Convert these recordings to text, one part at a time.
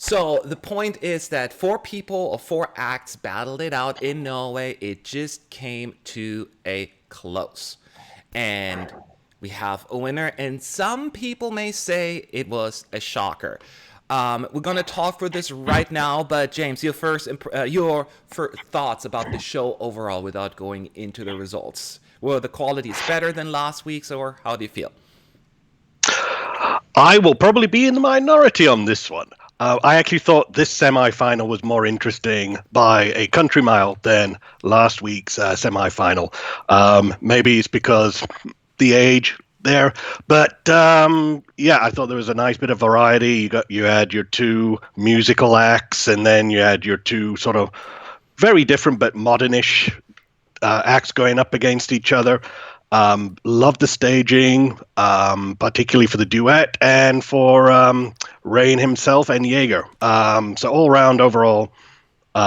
So the point is that four people or four acts battled it out in Norway. It just came to a close. And we have a winner, and some people may say it was a shocker. We're gonna talk for this right now, but James, your thoughts about the show overall, without going into the results. Were the qualities better than last week's, or how do you feel? I will probably be in the minority on this one. I actually thought this semi-final was more interesting by a country mile than last week's semi-final. Maybe it's because the age there, but yeah, I thought there was a nice bit of variety. You had your two musical acts, and then you had your two sort of very different but modernish acts going up against each other. Loved the staging, particularly for the duet and for Rain himself and Jaeger. So all round overall,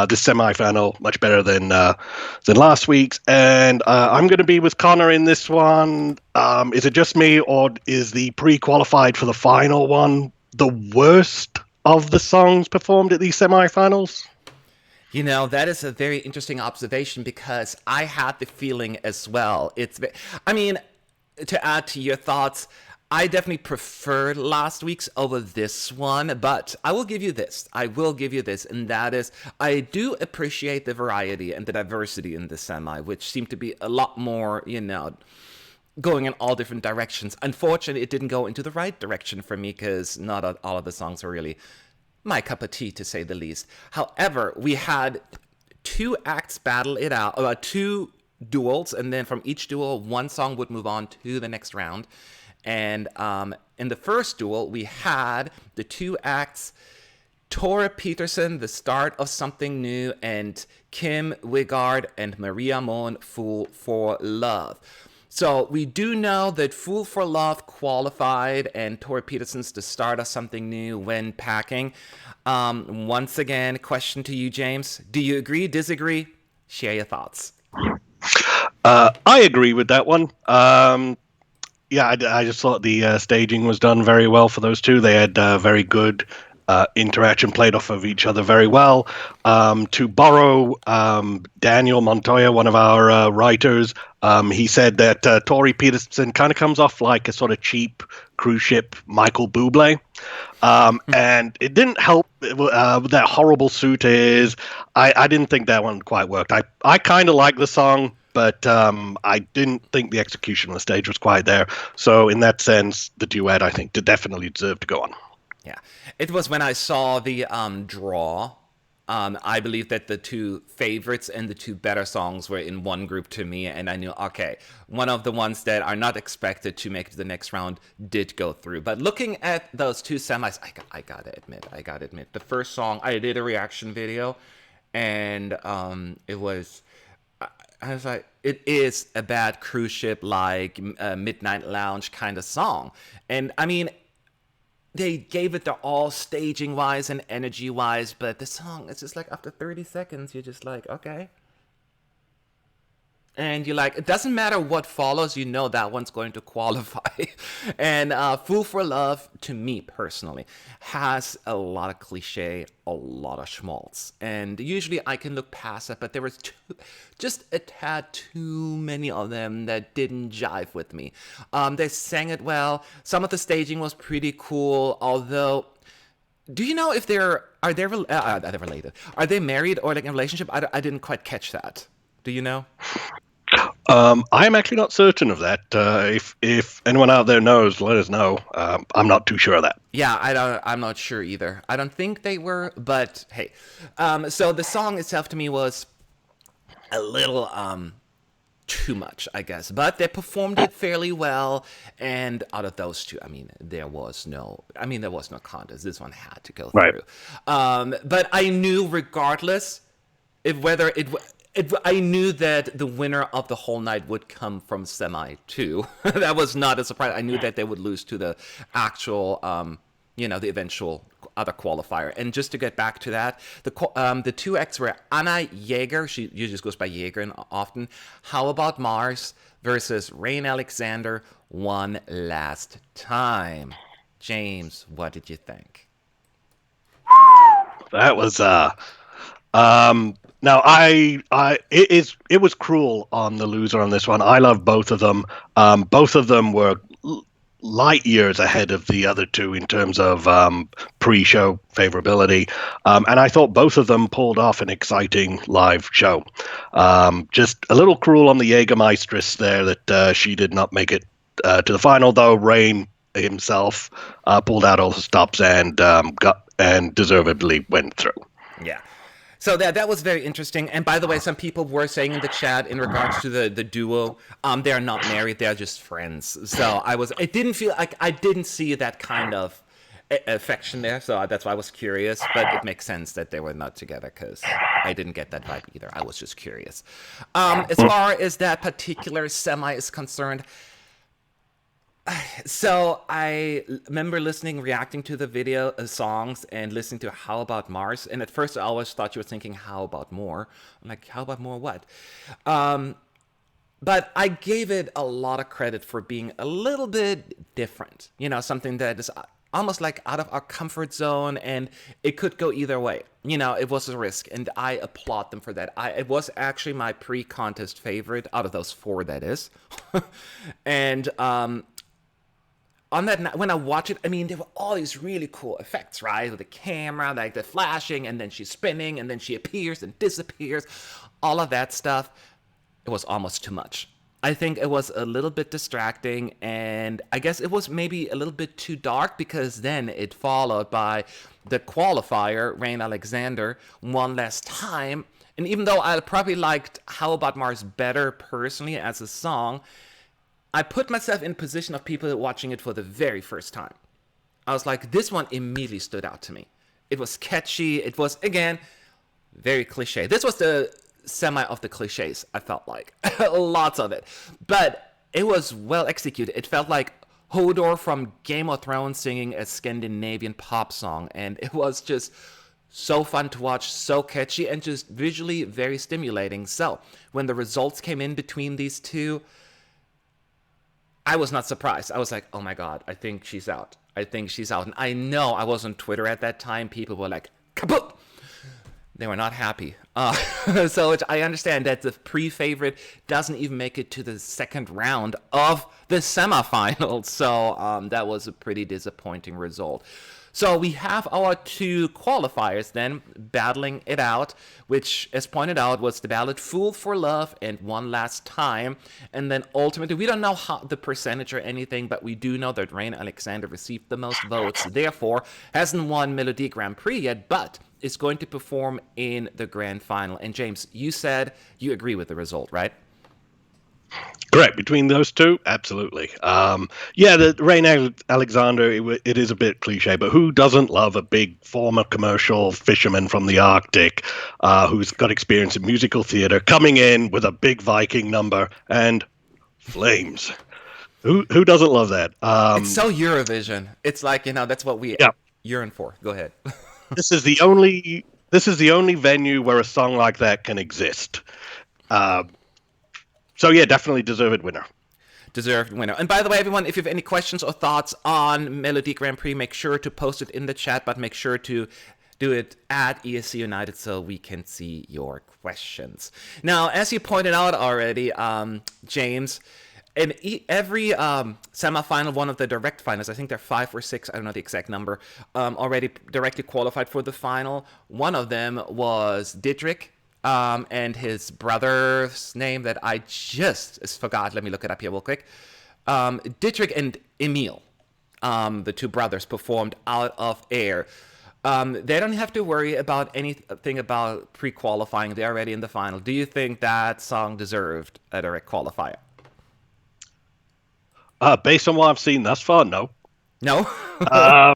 this semi-final much better than last week's. And I'm going to be with Connor in this one. Is it just me, or is the pre-qualified for the final one the worst of the songs performed at these semi-finals? You know, that is a very interesting observation because I had the feeling as well. I mean, to add to your thoughts, I definitely preferred last week's over this one, but I will give you this. I will give you this, and that is, I do appreciate the variety and the diversity in the semi, which seemed to be a lot more, going in all different directions. Unfortunately, it didn't go into the right direction for me because not all of the songs were really my cup of tea, to say the least. However, we had two acts battle it out, two duels, and then from each duel, one song would move on to the next round. And in the first duel, we had the two acts, Tore Peterson, The Start of Something New, and Kim Wigard and Maria Moen, Fool for Love. So we do know that Fool for Love qualified and Tori Peterson's The Start of Something New when packing. Once again, question to you, James. Do you agree, disagree? Share your thoughts. I agree with that one. Yeah, I just thought the staging was done very well for those two. They had very good interaction, played off of each other very well. To borrow Daniel Montoya, one of our writers, he said that Tori Peterson kind of comes off like a sort of cheap cruise ship Michael Bublé. And it didn't help that horrible suit is. I didn't think that one quite worked. I kind of like the song, but I didn't think the execution on the stage was quite there. So in that sense, the duet, I think, did definitely deserve to go on. Yeah. It was when I saw the draw. I believe that the two favorites and the two better songs were in one group to me, and I knew, okay, one of the ones that are not expected to make it to the next round did go through. But looking at those two semis, I gotta admit, the first song, I did a reaction video, and it was, I was like, it is a bad cruise ship, like Midnight Lounge kind of song. And I mean, they gave it their all staging wise and energy wise, but the song, it's just like after 30 seconds, you're just like, okay. And you're like, it doesn't matter what follows, you know that one's going to qualify. And Fool for Love, to me personally, has a lot of cliche, a lot of schmaltz. And usually I can look past it, but there was just a tad too many of them that didn't jive with me. They sang it well. Some of the staging was pretty cool, although... Do you know if are they related? Are they married or like in a relationship? I didn't quite catch that. Do you know? I'm actually not certain of that. If anyone out there knows, let us know. I'm not too sure of that. Yeah, I'm not sure either. I don't think they were, but hey. So the song itself to me was a little too much, I guess. But they performed it fairly well, and out of those two, I mean, there was no contest. This one had to go Right. through. But I knew regardless I knew that the winner of the whole night would come from semi two. That was not a surprise. I knew that they would lose to the actual, the eventual other qualifier. And just to get back to that, the two acts were Anna Jaeger. She usually just goes by Jaeger often. How About Mars versus Rain Alexander, One Last Time. James, what did you think? That was now it was cruel on the loser on this one. I love both of them. Both of them were light years ahead of the other two in terms of pre-show favorability, and I thought both of them pulled off an exciting live show. Just a little cruel on the Jägermeistress there that she did not make it to the final, though. Rain himself pulled out all the stops and got and deservedly went through. Yeah. So that was very interesting. And by the way, some people were saying in the chat in regards to the duo, they are not married; they are just friends. So it didn't feel like I didn't see that kind of affection there. So that's why I was curious. But it makes sense that they were not together because I didn't get that vibe either. I was just curious. As far as that particular semi is concerned. So I remember reacting to the video songs and listening to How About Mars. And at first I always thought you were thinking, how about more? I'm like, how about more what? But I gave it a lot of credit for being a little bit different. You know, something that is almost like out of our comfort zone, and it could go either way. You know, it was a risk, and I applaud them for that. It was actually my pre-contest favorite out of those four, that is. And on that night, when I watch it, I mean, there were all these really cool effects, right? With the camera, like the flashing, and then she's spinning, and then she appears and disappears. All of that stuff, it was almost too much. I think it was a little bit distracting, and I guess it was maybe a little bit too dark, because then it followed by the qualifier, Rain Alexander, one last time. And even though I probably liked How About Mars better personally as a song, I put myself in position of people watching it for the very first time. I was like, this one immediately stood out to me. It was catchy. It was, again, very cliche. This was the semi of the cliches, I felt like. Lots of it. But it was well executed. It felt like Hodor from Game of Thrones singing a Scandinavian pop song. And it was just so fun to watch, so catchy, and just visually very stimulating. So when the results came in between these two, I was not surprised. I was like, oh my God, I think she's out. I think she's out. And I know I was on Twitter at that time. People were like, kaput! They were not happy. So I understand that the pre-favorite doesn't even make it to the second round of the semifinals. So that was a pretty disappointing result. So we have our two qualifiers then battling it out, which, as pointed out, was the ballad Fool for Love and One Last Time. And then ultimately, we don't know the percentage or anything, but we do know that Rain Alexander received the most votes, therefore hasn't won Melody Grand Prix yet, but is going to perform in the grand final. And James, you said you agree with the result, right? Correct. Between those two, absolutely. Yeah, the Rain Alexander, it is a bit cliche, but who doesn't love a big former commercial fisherman from the Arctic who's got experience in musical theater coming in with a big Viking number and flames? Who doesn't love that? It's so Eurovision. It's like, that's what we yearn for. Go ahead. This is the only venue where a song like that can exist. So yeah, definitely deserved winner. Deserved winner. And by the way, everyone, if you have any questions or thoughts on Melody Grand Prix, make sure to post it in the chat, but make sure to do it at ESC United so we can see your questions. Now, as you pointed out already, James, in every semifinal, one of the direct finalists, I think there are 5 or 6, I don't know the exact number, already directly qualified for the final. One of them was Didrik. And his brother's name that I just forgot. Let me look it up here real quick. Dietrich and Emil, the two brothers, performed Out of Air. They don't have to worry about anything about pre-qualifying. They're already in the final. Do you think that song deserved a direct qualifier? Based on what I've seen thus far, no. No? No.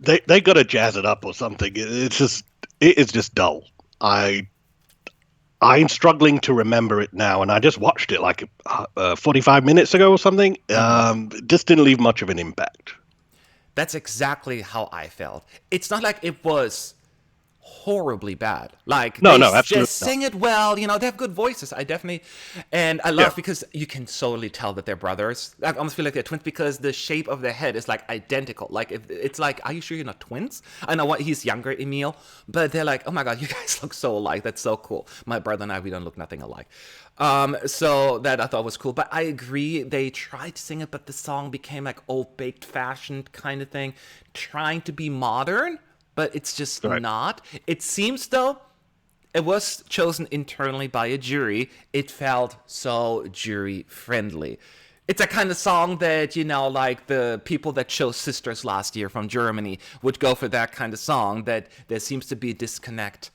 They got to jazz it up or something. It is just dull. I'm struggling to remember it now, and I just watched it like 45 minutes ago or something. It just didn't leave much of an impact. That's exactly how I felt. It's not like it was horribly bad. Like No, they no, just absolutely not. sing it well, they have good voices. And I Yeah, love because you can solely tell that they're brothers. I almost feel like they're twins because the shape of their head is like identical. Like if it's like, are you sure you're not twins? I know what he's younger, Emil, but they're like, oh my god, you guys look so alike. That's so cool. My brother and I, we don't look nothing alike. So that I thought was cool. But I agree, they tried to sing it, but the song became like old baked fashioned kind of thing, trying to be modern, but it's just right. not. It seems though it was chosen internally by a jury. It felt so jury friendly. It's a kind of song that, like the people that chose Sisters last year from Germany would go for that kind of song, that there seems to be a disconnect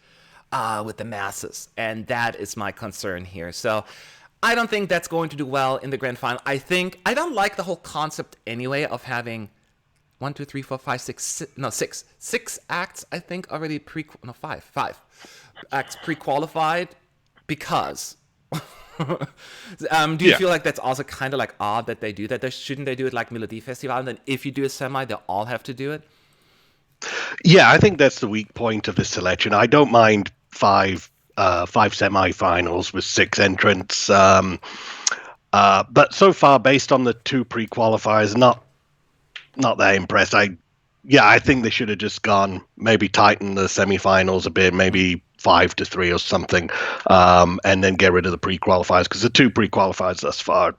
with the masses. And that is my concern here. So I don't think that's going to do well in the grand final. I don't like the whole concept anyway of having 1, 2, 3, 4, 5, 6, no, 6. 6 acts, I think, already five acts pre-qualified because do you Yeah. feel like that's also kind of like odd that they do that? Shouldn't they do it like Melody Festival, and then if you do a semi, they'll all have to do it? Yeah, I think that's the weak point of this selection. I don't mind five semi-finals with 6 entrants, but so far, based on the 2 pre-qualifiers, not that impressed. I think they should have just gone, maybe tighten the semi-finals a bit, maybe 5-3 or something, and then get rid of the pre-qualifiers, because the 2 pre-qualifiers thus far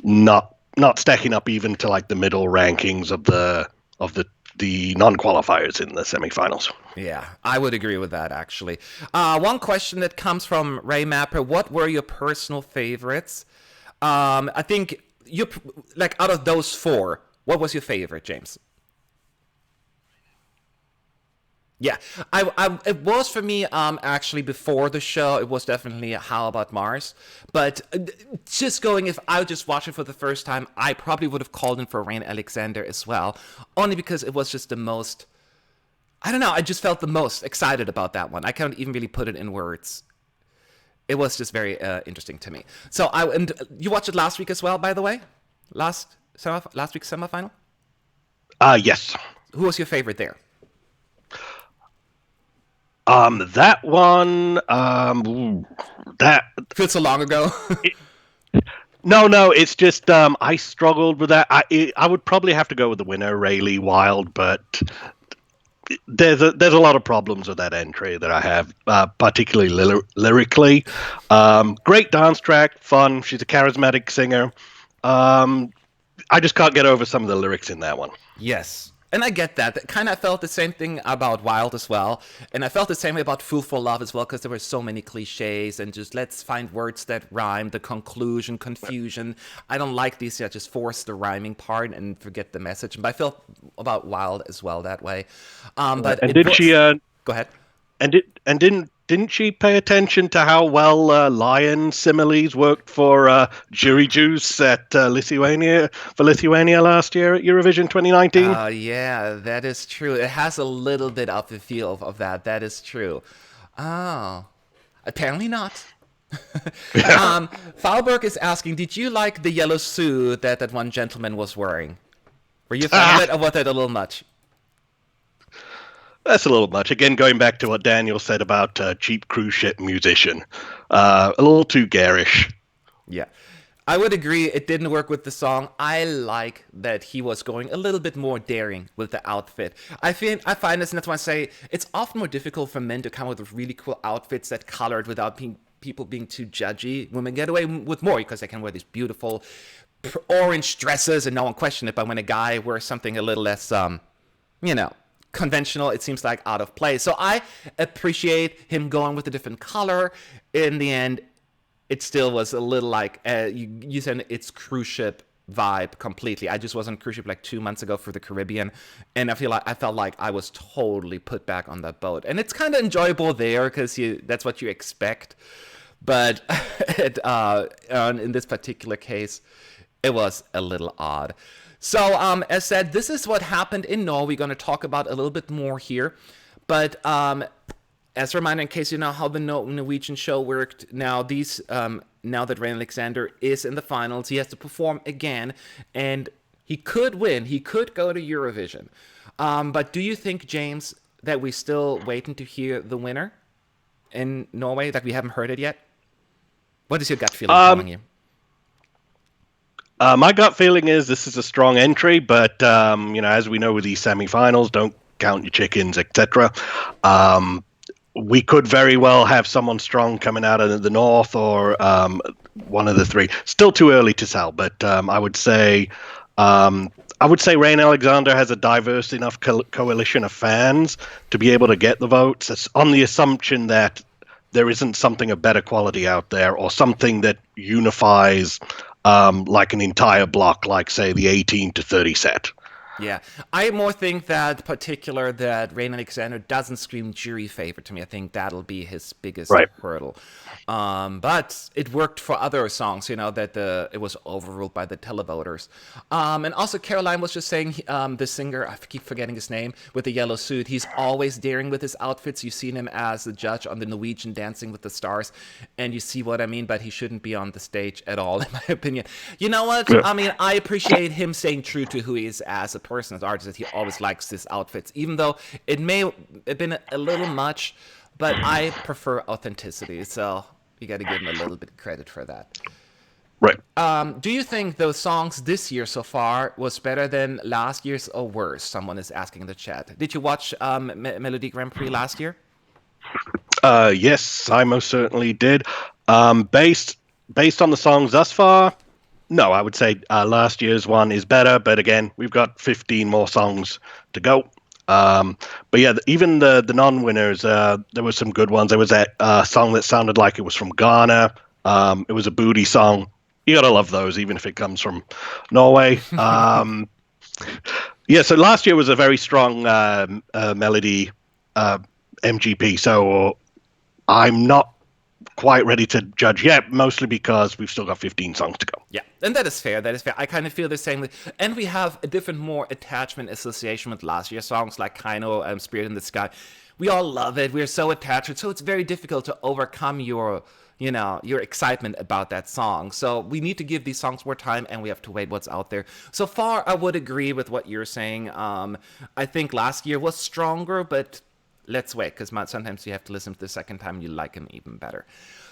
not stacking up even to like the middle rankings of the non-qualifiers in the semi-finals. Yeah, I would agree with that, actually. One question that comes from Ray Mapper: what were your personal favorites? I think you, like, out of those 4, what was your favorite, James? Yeah, it was for me. Actually, before the show, it was definitely How About Mars. But just going, if I would just watch it for the first time, I probably would have called in for Rain Alexander as well, only because it was just the most. I don't know. I just felt the most excited about that one. I can't even really put it in words. It was just very interesting to me. So and you watched it last week as well, by the way. Last week's semifinal. Yes. Who was your favorite there? That one, that Feels so long ago. no, it's just I struggled with that. I would probably have to go with the winner, Rayleigh Wild, but there's a lot of problems with that entry that I have, particularly lyrically. Great dance track, fun. She's a charismatic singer. I just can't get over some of the lyrics in that one. Yes. And I get that. Kind of felt the same thing about Wild as well. And I felt the same way about Fool for Love as well, because there were so many cliches and just let's find words that rhyme, the conclusion, confusion. I don't like these that just force the rhyming part and forget the message. But I felt about Wild as well that way. But And did she? Go ahead. Didn't she pay attention to how well lion similes worked for jury juice at Lithuania last year at Eurovision 2019? Yeah, that is true. It has a little bit of the feel of that. That is true. Oh, apparently not. Falberg is asking, did you like the yellow suit that one gentleman was wearing? Were you a fan of it, or was that a little much? That's a little much. Again, going back to what Daniel said about cheap cruise ship musician, a little too garish. Yeah, I would agree. It didn't work with the song. I like that he was going a little bit more daring with the outfit. I find this, and that's why I say it's often more difficult for men to come up with really cool outfits that colored without people being too judgy. Women get away with more because they can wear these beautiful orange dresses and no one question it. But when a guy wears something a little less, conventional, it seems like out of place. So I appreciate him going with a different color. In the end, it still was a little like you said, it's cruise ship vibe completely. I just was on cruise ship like 2 months ago for the Caribbean, and I felt like I was totally put back on that boat. And it's kind of enjoyable there because that's what you expect. But in this particular case, it was a little odd. So, as said, this is what happened in Norway. We're going to talk about a little bit more here. But as a reminder, in case you know how the Norwegian show worked, now that Ray Alexander is in the finals, he has to perform again, and he could win. He could go to Eurovision. But do you think, James, that we're still waiting to hear the winner in Norway, that we haven't heard it yet? What is your gut feeling telling you? My gut feeling is this is a strong entry, but as we know with these semifinals, don't count your chickens, etc. We could very well have someone strong coming out of the north, or one of the three. Still too early to tell, but I would say Rain Alexander has a diverse enough coalition of fans to be able to get the votes. It's on the assumption that there isn't something of better quality out there, or something that unifies like an entire block, like say the 18 to 30 set. Yeah, I more think that Rain Alexander doesn't scream jury favor to me. I think that'll be his biggest hurdle. But it worked for other songs, that it was overruled by the televoters. And also Caroline was just saying, the singer, I keep forgetting his name, with the yellow suit, he's always daring with his outfits. You've seen him as a judge on the Norwegian Dancing with the Stars, and you see what I mean, but he shouldn't be on the stage at all, in my opinion. You know what? Yeah. I mean, I appreciate him staying true to who he is as a person, as an artist, that he always likes his outfits, even though it may have been a little much, but I prefer authenticity, so you got to give him a little bit of credit for that. Right. Do you think those songs this year so far was better than last year's, or worse? Someone is asking in the chat. Did you watch Melody Grand Prix last year? Yes, I most certainly did. Based on the songs thus far, no, I would say last year's one is better, but again, we've got 15 more songs to go. But yeah, even the non-winners, there were some good ones. There was that song that sounded like it was from Ghana. It was a booty song. You gotta love those, even if it comes from Norway. Yeah, so last year was a very strong melody MGP. So I'm not quite ready to judge yet, mostly because we've still got 15 songs to go. Yeah, and that is fair. I kind of feel the same. And we have a different, more attachment association with last year's songs, like Kaino, Spirit in the Sky. We all love it. We're so attached. So it's very difficult to overcome your excitement about that song. So we need to give these songs more time, and we have to wait what's out there. So far, I would agree with what you're saying. I think last year was stronger, but let's wait, because sometimes you have to listen to the second time and you like them even better.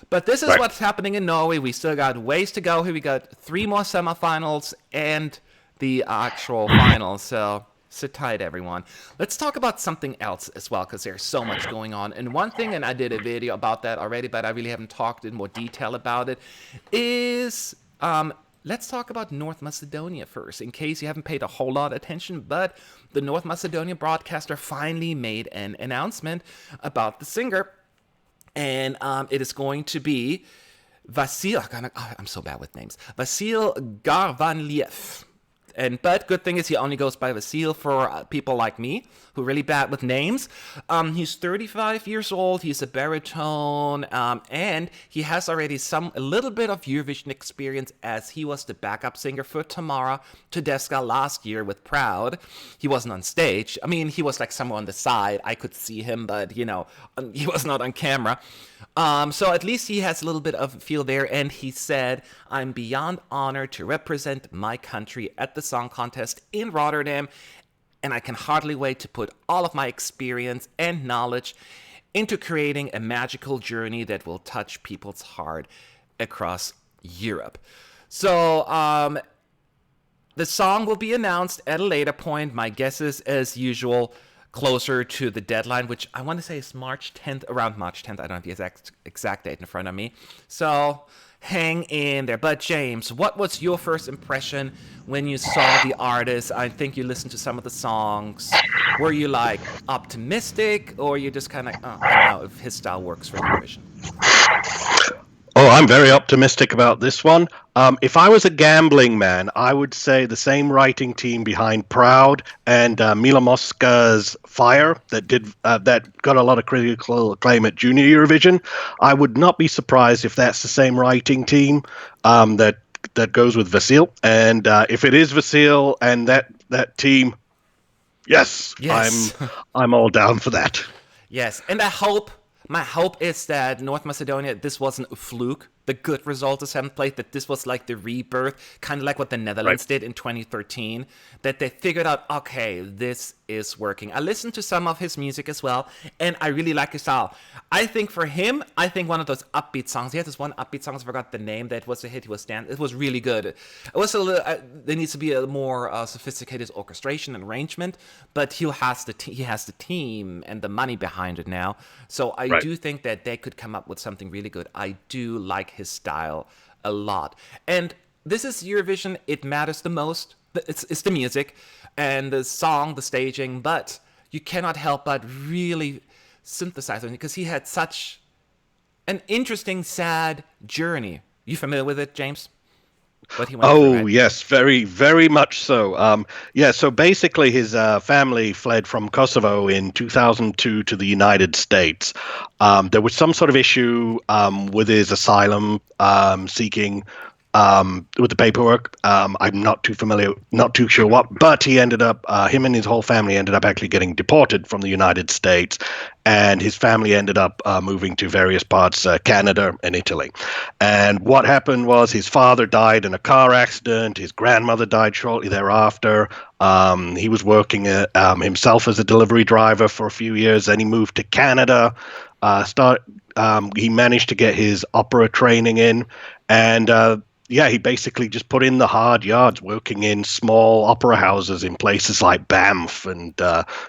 But this is what's happening in Norway. We still got ways to go here. We got 3 more semifinals and the actual finals. So sit tight, everyone. Let's talk about something else as well, because there's so much going on. And one thing, and I did a video about that already, but I really haven't talked in more detail about it, is let's talk about North Macedonia first, in case you haven't paid a whole lot of attention. But the North Macedonia broadcaster finally made an announcement about the singer, and it is going to be Vasil. I'm so bad with names. Vasil Garvanliev. But good thing is he only goes by Vasil for people like me, who are really bad with names. He's 35 years old. He's a baritone, and he has already a little bit of Eurovision experience, as he was the backup singer for Tamara Tedesca last year with Proud. He wasn't on stage. I mean, he was like somewhere on the side. I could see him, but he was not on camera. So at least he has a little bit of feel there, and he said, "I'm beyond honored to represent my country at the song contest in Rotterdam, and I can hardly wait to put all of my experience and knowledge into creating a magical journey that will touch people's heart across Europe." So the song will be announced at a later point. My guess is, as usual, closer to the deadline, which I want to say is March 10th, around March 10th. I don't have the exact date in front of me. So hang in there. But James, what was your first impression when you saw the artist? I think you listened to some of the songs. Were you like optimistic, or you just kind of, I don't know if his style works for Eurovision? Oh, I'm very optimistic about this one. If I was a gambling man, I would say the same writing team behind Proud and Mila Moska's Fire that got a lot of critical acclaim at Junior Eurovision. I would not be surprised if that's the same writing team that goes with Vasil. And if it is Vasil and that team, yes. I'm all down for that. Yes, and my hope is that North Macedonia, this wasn't a fluke, the good result of seventh place, that this was like the rebirth, kind of like what the Right. Netherlands did in 2013, that they figured out, okay, this is working. I listened to some of his music as well, and I really like his style. I think for him, I think one of those upbeat songs, he had this one upbeat song, I forgot the name, that was a hit, he was it was really good. It was a little, there needs to be a more sophisticated orchestration and arrangement, but he has the team and the money behind it now. So I Right. do think that they could come up with something really good. I do like his style a lot. And this is Eurovision. It matters the most. It's the music and the song, the staging, but you cannot help but really synthesize it because he had such an interesting, sad journey. You familiar with it, James? What he went through, Oh, right? yes, very, very much so. Yeah, so basically, his family fled from Kosovo in 2002 to the United States. There was some sort of issue with his asylum seeking with the paperwork. I'm not too familiar, not too sure what, but he ended up, him and his whole family ended up actually getting deported from the United States, and his family ended up moving to various parts, Canada and Italy. And what happened was his father died in a car accident. His grandmother died shortly thereafter. He was working himself as a delivery driver for a few years. Then he moved to Canada. He managed to get his opera training in, and yeah, he basically just put in the hard yards, working in small opera houses in places like Banff and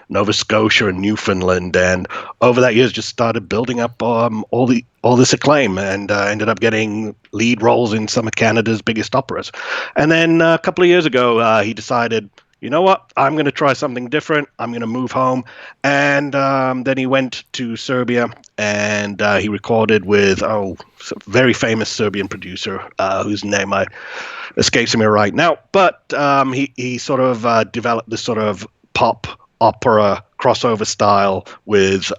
Nova Scotia and Newfoundland, and over that years just started building up all this acclaim, and ended up getting lead roles in some of Canada's biggest operas. And then a couple of years ago, he decided, you know what? I'm going to try something different. I'm going to move home. And then he went to Serbia, and he recorded with, very famous Serbian producer, whose name escapes me right now. But he sort of developed this sort of pop opera crossover style with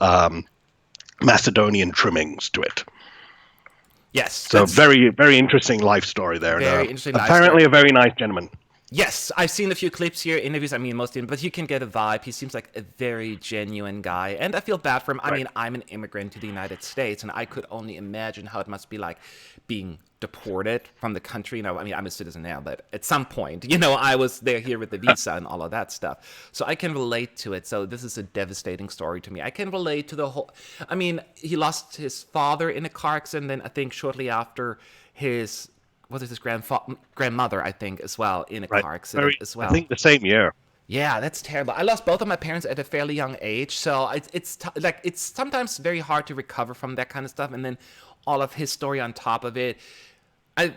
Macedonian trimmings to it. Yes, So that's very, very interesting life story there. And very interesting life story. apparently a very nice gentleman. Yes, I've seen a few clips here, interviews. I mean, mostly, but you can get a vibe. He seems like a very genuine guy, and I feel bad for him. I Right. mean, I'm an immigrant to the United States, and I could only imagine how it must be like being deported from the country. You know, I mean, I'm a citizen now, but at some point, you know, I was there here with the visa and all of that stuff. So I can relate to it. So this is a devastating story to me. I can relate to the whole. I mean, he lost his father in a car accident, and then I think shortly after his what is his grandmother, I think, as well, in a Right. car accident as I well. think the same year. Yeah, that's terrible. I lost both of my parents at a fairly young age, so like it's sometimes very hard to recover from that kind of stuff, and then all of his story on top of it, I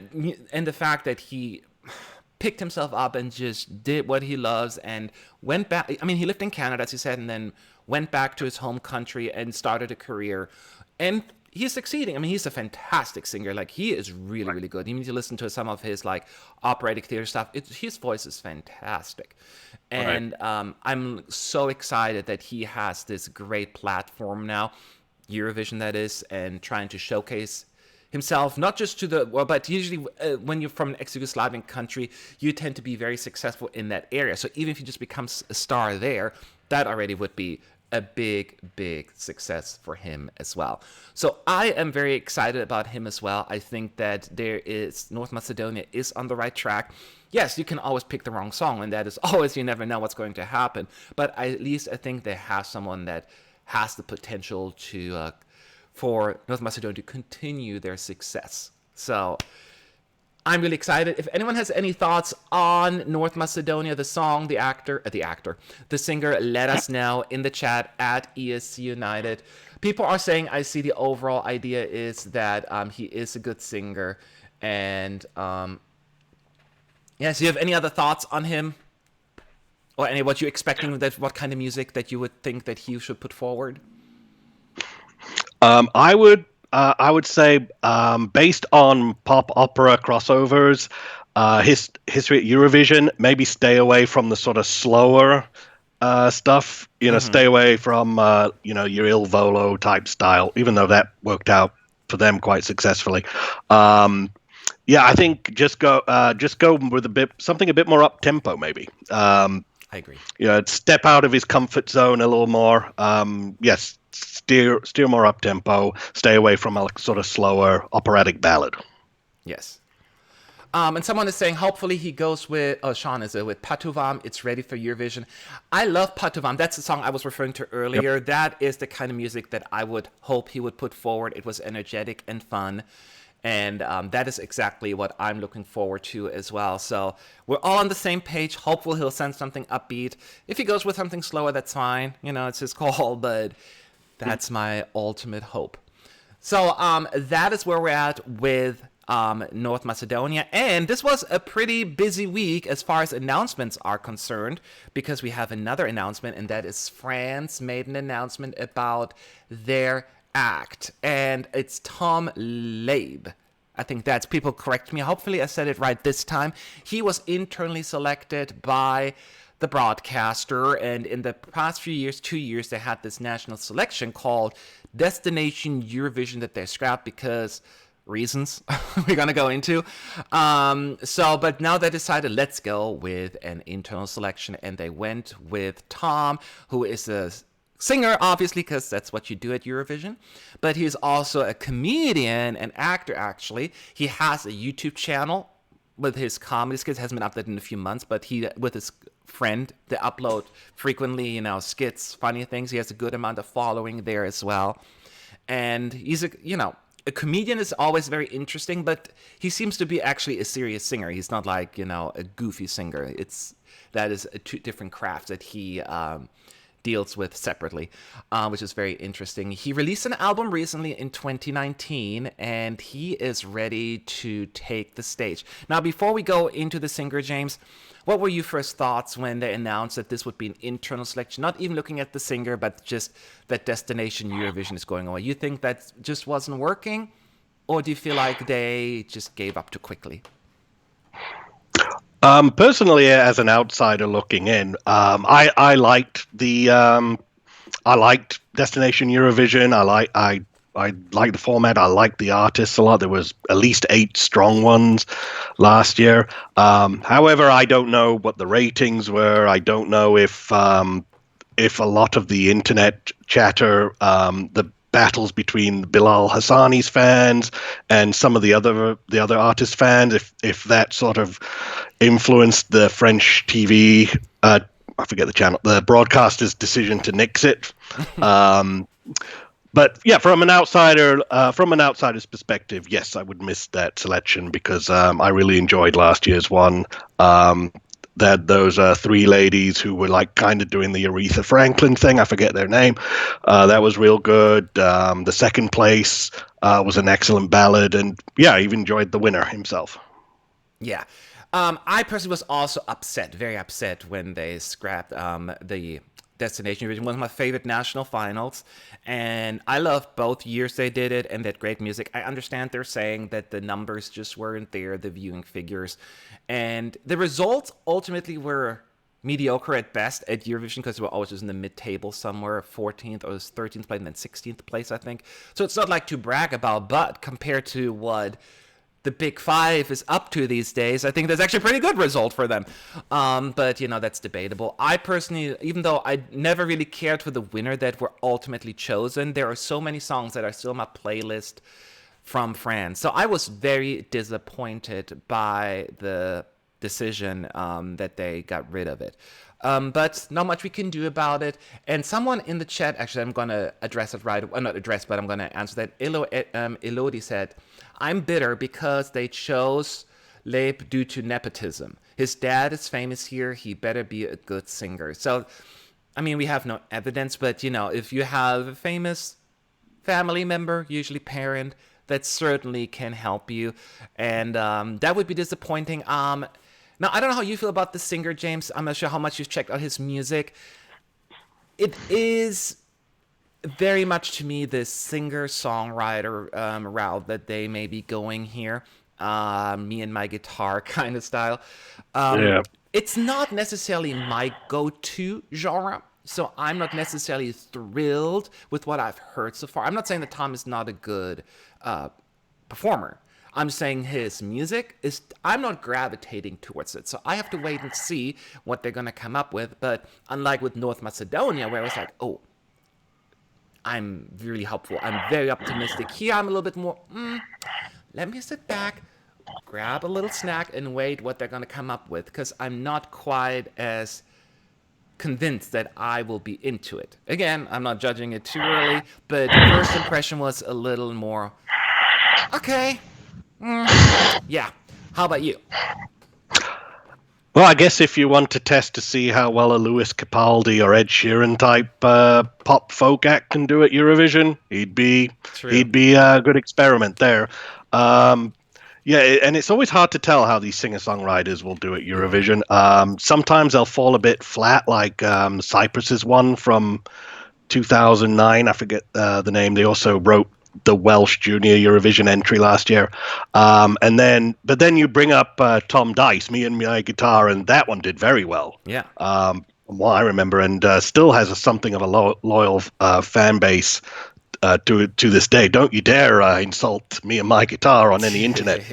and the fact that he picked himself up and just did what he loves and went back. I mean, he lived in Canada, as he said, and then went back to his home country and started a career. And he's succeeding. I mean, he's a fantastic singer. Like, he is really, really good. You need to listen to some of his, like, operatic theater stuff. His voice is fantastic. Right. And I'm so excited that he has this great platform now, Eurovision that is, and trying to showcase himself, not just to the well, but usually when you're from an ex-Yugoslavian country, you tend to be very successful in that area. So even if you just become a star there, that already would be a big, big success for him as well. So I am very excited about him as well. I think that North Macedonia is on the right track. Yes, you can always pick the wrong song, and that is always, you never know what's going to happen. But at least I think they have someone that has the potential to for North Macedonia to continue their success. So I'm really excited. If anyone has any thoughts on North Macedonia, the song, the singer, let us know in the chat at ESC United. People are saying, I see the overall idea is that he is a good singer. And yeah, so you have any other thoughts on him? Or any what you're expecting, what kind of music that you would think that he should put forward? I would say, based on pop opera crossovers, his history at Eurovision, maybe stay away from the sort of slower stuff. You know, stay away from your Il Volo type style, even though that worked out for them quite successfully. Yeah, I think just go with something a bit more up tempo, maybe. I agree. Step out of his comfort zone a little more. Yes, steer more up tempo. Stay away from a sort of slower operatic ballad. Yes. And someone is saying, hopefully he goes with, Sean is it, with Patuvam. It's ready for Eurovision. I love Patuvam. That's the song I was referring to Yep. earlier. That is the kind of music that I would hope he would put forward. It was energetic and fun. And that is exactly what I'm looking forward to as well. So we're all on the same page. Hopefully he'll send something upbeat. If he goes with something slower, that's fine. It's his call, but that's my ultimate hope. So that is where we're at with North Macedonia. And this was a pretty busy week as far as announcements are concerned, because we have another announcement, and that is France made an announcement about their act. And it's Tom Leeb. I think that's, people correct me. Hopefully I said it right this time. He was internally selected by the broadcaster, and in the past few years, 2 years, they had this national selection called Destination Eurovision that they scrapped because reasons we're gonna go into. But now they decided, let's go with an internal selection, and they went with Tom, who is a singer, obviously, because that's what you do at Eurovision, but he's also a comedian and actor. Actually, he has a YouTube channel with his comedy skits. Hasn't been updated in a few months, but he, with his friend, they upload frequently, skits, funny things. He has a good amount of following there as well, and he's a comedian is always very interesting, but he seems to be actually a serious singer. He's not like a goofy singer. That is a two different craft that he deals with separately, which is very interesting. He released an album recently in 2019, and he is ready to take the stage. Now, before we go into the singer, James, what were your first thoughts when they announced that this would be an internal selection? Not even looking at the singer, but just that Destination Eurovision is going away. You think that just wasn't working, or do you feel like they just gave up too quickly? Personally, as an outsider looking in, I liked Destination Eurovision. I like the format. I like the artists a lot. There was at least 8 strong ones last year. However, I don't know what the ratings were. I don't know if a lot of the internet chatter, the battles between Bilal Hassani's fans and some of the other artist fans, if that sort of influenced the French TV. I forget the channel, the broadcaster's decision to nix it. But yeah, from an outsider's perspective, yes, I would miss that selection because I really enjoyed last year's one. That those 3 ladies who were like kind of doing the Aretha Franklin thing. I forget their name. That was real good. The second place was an excellent ballad, and yeah, I even enjoyed the winner himself. Yeah. I personally was also upset, very upset, when they scrapped the Destination Eurovision, one of my favorite national finals. And I love both years they did it, and that great music. I understand they're saying that the numbers just weren't there, the viewing figures. And the results ultimately were mediocre at best at Eurovision, because they were always just in the mid-table somewhere, 14th or 13th place, and then 16th place, I think. So it's not like to brag about, but compared to what the Big Five is up to these days, I think that's actually a pretty good result for them. But, that's debatable. I personally, even though I never really cared for the winner that were ultimately chosen, there are so many songs that are still on my playlist from France. So I was very disappointed by the decision that they got rid of it. But not much we can do about it. And someone in the chat, actually, I'm going to address it right. Well, not address, but I'm going to answer that. Elodie said, I'm bitter because they chose Leeb due to nepotism. His dad is famous here. He better be a good singer. So, I mean, we have no evidence, but, if you have a famous family member, usually parent, that certainly can help you. And that would be disappointing. Now, I don't know how you feel about the singer, James. I'm not sure how much you've checked out his music. It is very much to me this singer-songwriter route that they may be going here. Me and my guitar kind of style. Yeah. It's not necessarily my go-to genre, so I'm not necessarily thrilled with what I've heard so far. I'm not saying that Tom is not a good performer. I'm saying his music is, I'm not gravitating towards it. So I have to wait and see what they're going to come up with. But unlike with North Macedonia, where it's like, oh, I'm really hopeful. I'm very optimistic. Here I'm a little bit more, let me sit back. grab a little snack and wait what they're going to come up with, because I'm not quite as convinced that I will be into it. Again, I'm not judging it too early, but first impression was a little more, okay, yeah. How about you? Well, I guess if you want to test to see how well a Lewis Capaldi or Ed Sheeran type pop folk act can do at Eurovision, True. he'd be a good experiment there. Um, yeah, and it's always hard to tell how these singer-songwriters will do at Yeah. Eurovision. Sometimes they'll fall a bit flat, like Cyprus's one from 2009. I forget the name. They also wrote the Welsh Junior Eurovision entry last year. But then you bring up Tom Dice, Me and My Guitar, and that one did very well. Yeah. From what I remember, and still has something of a loyal fan base to this day. Don't you dare insult Me and My Guitar on any internet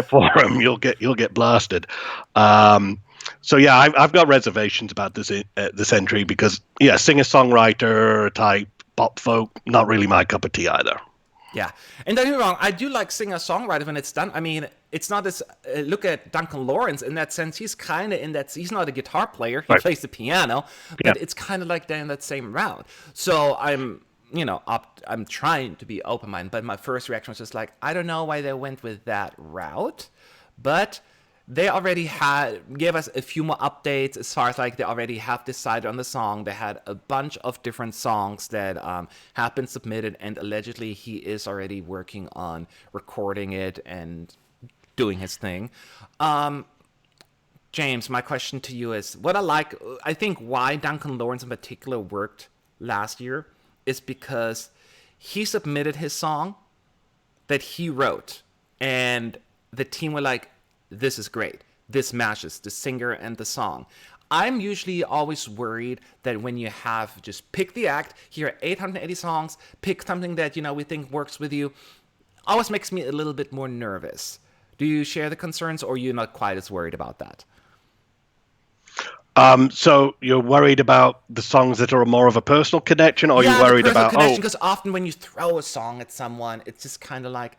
forum. You'll get blasted. So yeah, I've got reservations about this entry because yeah, singer songwriter type pop folk, not really my cup of tea either. Yeah, and don't get me wrong, I do like singer-songwriter when it's done. I mean, it's not as look at Duncan Lawrence in that sense. He's kind of in that. He's not a guitar player. He Right. plays the piano, Yeah. but it's kind of like down that same route. So I'm trying to be open-minded, but my first reaction was just like, I don't know why they went with that route, but they already gave us a few more updates as far as like they already have decided on the song. They had a bunch of different songs that have been submitted, and allegedly he is already working on recording it and doing his thing. James, my question to you is, I think why Duncan Lawrence in particular worked last year is because he submitted his song that he wrote, and the team were like, this is great. This matches the singer and the song. I'm usually always worried that when you have just pick the act, here are 880 songs, pick something that we think works with you, always makes me a little bit more nervous. Do you share the concerns, or are you not quite as worried about that? So you're worried about the songs that are more of a personal connection, or you're Yeah, the worried personal about connection, because often when you throw a song at someone, it's just kind of like,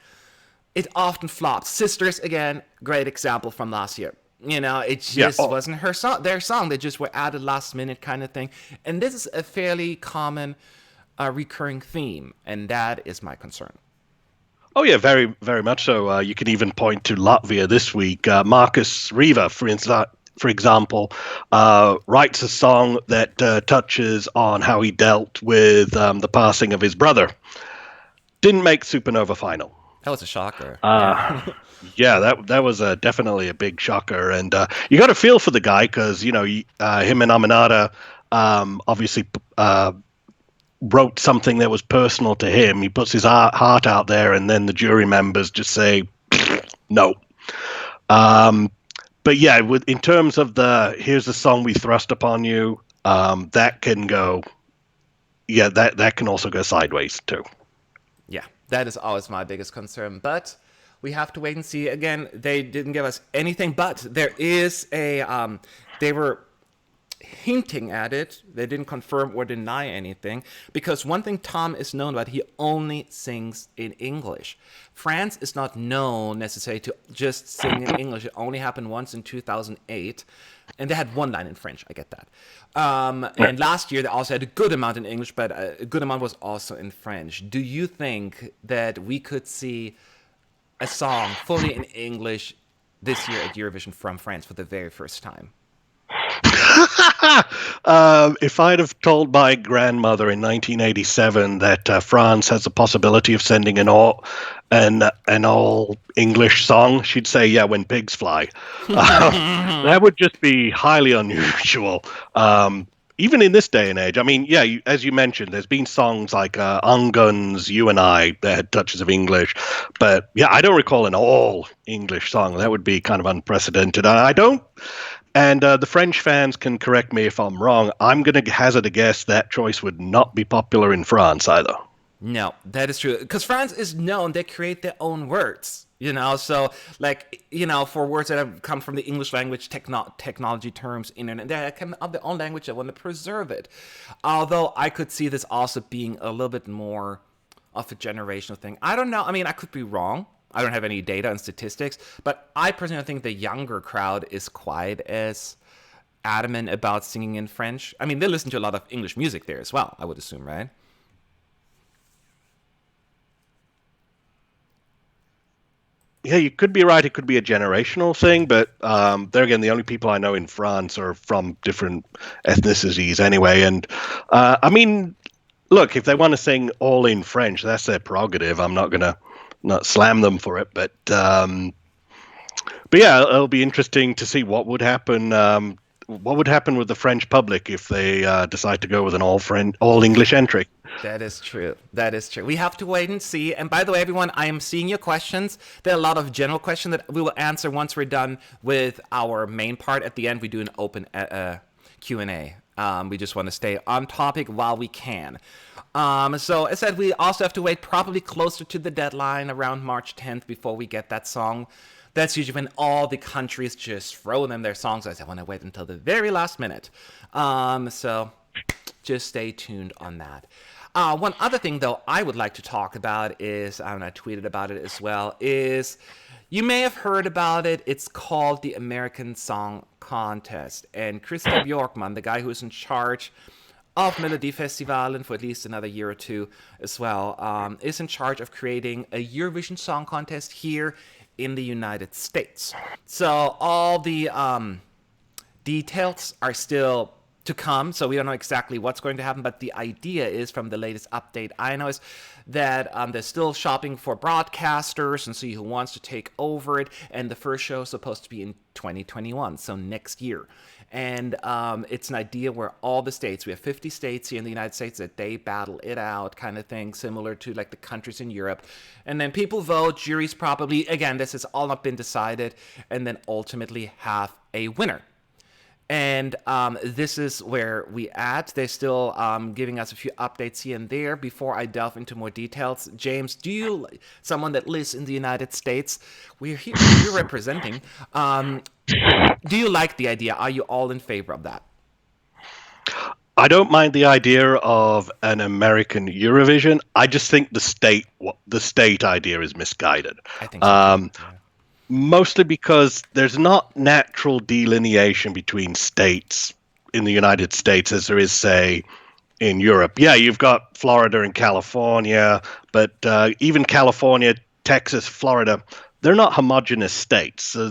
it often flops. Sisters, again, great example from last year. It yeah, just wasn't their song. They just were added last minute kind of thing. And this is a fairly common recurring theme, and that is my concern. oh yeah, very very much so. You can even point to Latvia this week. Marcus Riva, for example, writes a song that touches on how he dealt with the passing of his brother. Didn't make Supernova final. That was a shocker. Uh, Yeah. yeah, that was definitely a big shocker, and you got to feel for the guy because him and Aminata obviously wrote something that was personal to him. He puts his heart out there, and then the jury members just say no. Um, but yeah, in terms of here's the song we thrust upon you, that can go. Yeah, that can also go sideways too. Yeah, that is always my biggest concern. But we have to wait and see. Again, they didn't give us anything, but there is they were hinting at it. They didn't confirm or deny anything, because one thing Tom is known about, he only sings in English. France is not known necessarily to just sing in English. It only happened once in 2008, and they had one line in French. I get that. And last year they also had a good amount in English, but a good amount was also in French. Do you think that we could see a song fully in English this year at Eurovision from France for the very first time? If I'd have told my grandmother in 1987 that France has the possibility of sending an all English song, she'd say, "Yeah, when pigs fly." That would just be highly unusual. Even in this day and age, I mean, yeah, as you mentioned, there's been songs like Ungun's "You and I" that had touches of English, but yeah, I don't recall an all English song. That would be kind of unprecedented. I don't. And the French fans can correct me if I'm wrong. I'm going to hazard a guess that choice would not be popular in France either. No, that is true. Because France is known, they create their own words. So like, for words that have come from the English language, technology terms, internet, they come of their own language. They want to preserve it. Although I could see this also being a little bit more of a generational thing. I don't know. I mean, I could be wrong. I don't have any data and statistics, but I personally think the younger crowd is quite as adamant about singing in French. I mean, they listen to a lot of English music there as well, I would assume, right? Yeah, you could be right. It could be a generational thing, but there again, the only people I know in France are from different ethnicities anyway. And I mean, look, if they want to sing all in French, that's their prerogative. I'm not gonna not slam them for it, but yeah, it'll be interesting to see what would happen. What would happen with the French public if they decide to go with an all English entry? That is true. That is true. We have to wait and see. And by the way, everyone, I am seeing your questions. There are a lot of general questions that we will answer once we're done with our main part. At the end, we do an open Q&A. We just want to stay on topic while we can. So as I said, we also have to wait probably closer to the deadline around March 10th before we get that song. That's usually when all the countries just throw them their songs. I want to wait until the very last minute. So just stay tuned on that. One other thing, though, I would like to talk about is, I tweeted about it as well, is you may have heard about it. It's called the American Song Contest. And Christian Bjorkman, the guy who's in charge of Melodifestivalen for at least another year or two as well, is in charge of creating a Eurovision Song Contest here in the United States. So all the details are still to come, so we don't know exactly what's going to happen, but the idea is, from the latest update I know, is that they're still shopping for broadcasters and see who wants to take over it, and the first show is supposed to be in 2021, so next year. And it's an idea where all the states, we have 50 states here in the United States, that they battle it out, kind of thing, similar to like the countries in Europe. And then people vote, juries probably, again, this has all not been decided, and then ultimately have a winner. And this is where we at. They're still giving us a few updates here and there. Before I delve into more details, James, do you, someone that lives in the United States, we're here, you're representing, do you like the idea? Are you all in favor of that? I don't mind the idea of an American Eurovision. I just think the state idea is misguided. I think so too. Yeah. Mostly because there's not natural delineation between states in the United States as there is, say, in Europe. Yeah, you've got Florida and California, but even California, Texas, Florida, they're not homogenous states. So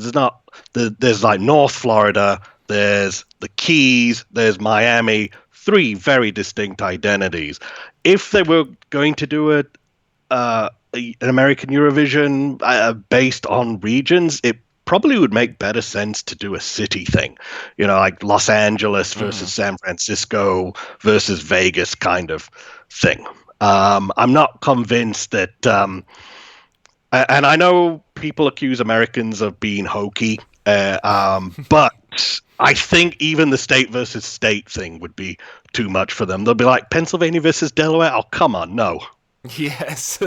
there's like North Florida, there's the Keys, there's Miami, three very distinct identities. If they were going to do an American Eurovision based on regions, it probably would make better sense to do a city thing, like Los Angeles versus San Francisco versus Vegas kind of thing. I'm not convinced that, and I know people accuse Americans of being hokey, but I think even the state versus state thing would be too much for them. They'll be like, Pennsylvania versus Delaware? Oh, come on, no. Yes.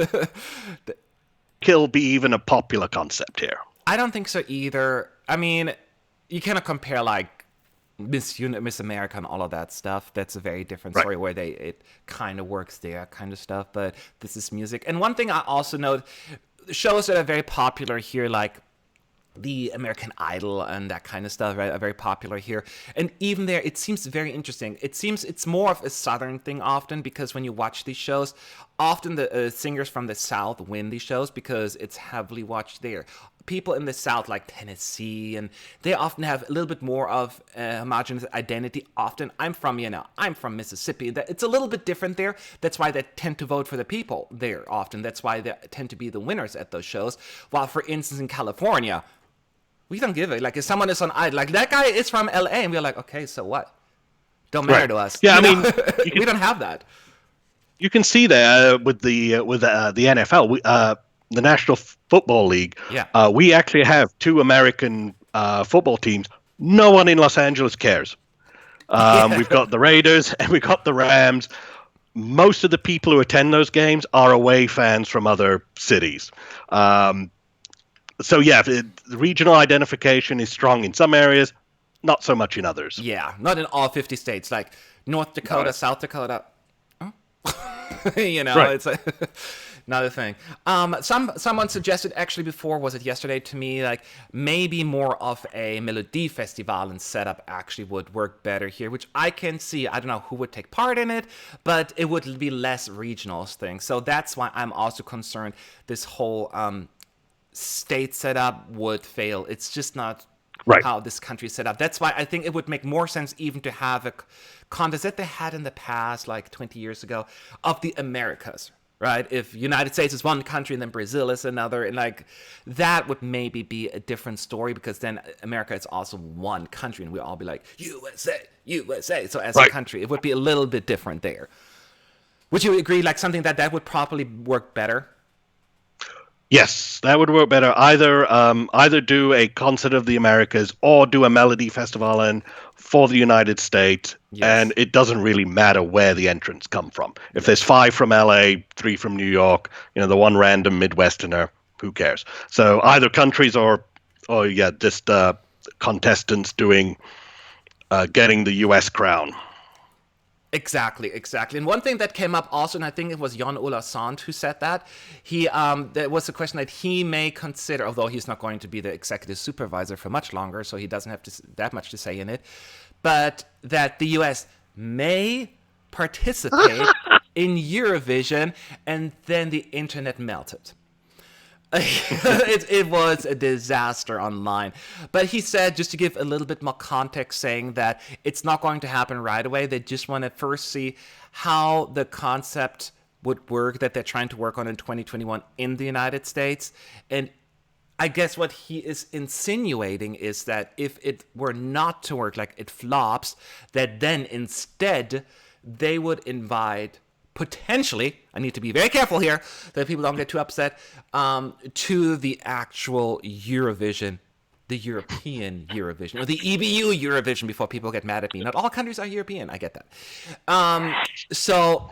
It'll be even a popular concept here. I don't think so either. I mean, you cannot compare like Miss America and all of that stuff. That's a very different story, right, where it kind of works there, kind of stuff. But this is music. And one thing I also note, shows that are very popular here, like the American Idol and that kind of stuff, right, are very popular here. And even there, it seems very interesting. It seems it's more of a Southern thing often, because when you watch these shows, often the singers from the South win these shows because it's heavily watched there. People in the South, like Tennessee, and they often have a little bit more of a homogenous identity. Often, I'm from Mississippi. It's a little bit different there. That's why they tend to vote for the people there often. That's why they tend to be the winners at those shows. While, for instance, in California, we don't give it. Like, if someone is on Idol, like, that guy is from LA, and we're like, okay, so what? Don't matter to us. Yeah, we don't have that. You can see there with the NFL, the National Football League. Yeah. We actually have two American football teams. No one in Los Angeles cares. We've got the Raiders and we've got the Rams. Most of the people who attend those games are away fans from other cities. So yeah, the regional identification is strong in some areas, not so much in others. Yeah, not in all 50 states. Like North Dakota, South Dakota. Huh? Right. It's like Another thing. Someone suggested actually before, was it yesterday to me, like maybe more of a Melody Festival and setup actually would work better here, which I can see. I don't know who would take part in it, but it would be less regional thing. So that's why I'm also concerned this whole state setup would fail. It's just not Right. how this country is set up. That's why I think it would make more sense even to have a contest that they had in the past, like 20 years ago, of the Americas, right? If United States is one country and then Brazil is another, and like that would maybe be a different story, because then America is also one country and we all be like USA, USA. So as a country, it would be a little bit different there. Would you agree, like something that would probably work better? Yes, that would work better. Either do a concert of the Americas or do a melody festival and for the United States, and it doesn't really matter where the entrants come from. If there's 5 from LA, 3 from New York, the one random Midwesterner, who cares? So either countries or just contestants doing getting the U.S. crown. Exactly. And one thing that came up also, and I think it was Jon Ola Sand who said that, there was a question that he may consider, although he's not going to be the executive supervisor for much longer, so he doesn't have that much to say in it, but that the US may participate in Eurovision, and then the internet melted. It was a disaster online. But he said, just to give a little bit more context, saying that it's not going to happen right away. They just want to first see how the concept would work that they're trying to work on in 2021 in the United States. And I guess what he is insinuating is that if it were not to work, like it flops, that then instead they would invite potentially, I need to be very careful here that people don't get too upset, to the actual Eurovision, the European Eurovision, or the EBU Eurovision, before people get mad at me. Not all countries are European, I get that. So,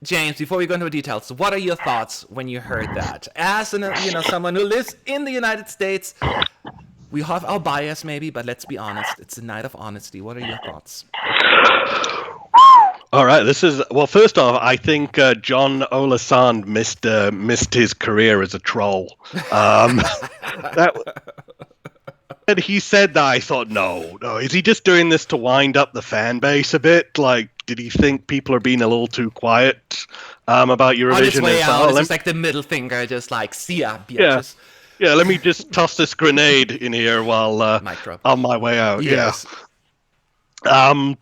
James, before we go into the details, what are your thoughts when you heard that? As someone who lives in the United States, we have our bias maybe, but let's be honest. It's a night of honesty. What are your thoughts? All right, first off, I think Jon Ola Sand missed his career as a troll. And he said that, I thought, no, is he just doing this to wind up the fan base a bit? Like, did he think people are being a little too quiet about Eurovision? On his way out, it's just like the middle finger, just like, see ya, bitches. Yeah, let me just toss this grenade in here while on my way out. Yes. Yeah.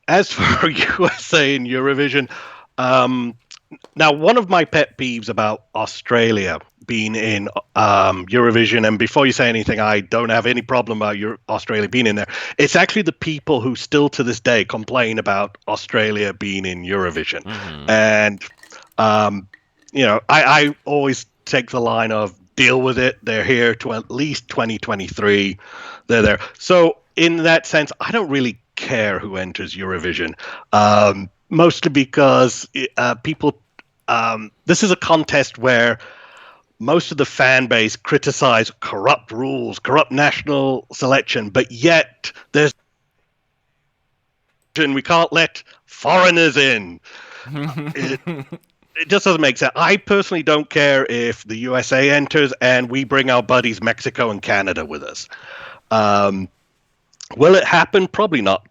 As for USA and Eurovision, now one of my pet peeves about Australia being in Eurovision, and before you say anything, I don't have any problem about Australia being in there. It's actually the people who still to this day complain about Australia being in Eurovision. Mm-hmm. And, I always take the line of deal with it. They're here to at least 2023. They're there. So in that sense, I don't really care who enters Eurovision, mostly because people this is a contest where most of the fan base criticize corrupt rules, corrupt national selection, but yet we can't let foreigners in. It just doesn't make sense. I personally don't care if the USA enters and we bring our buddies Mexico and Canada with us. Will it happen? Probably not.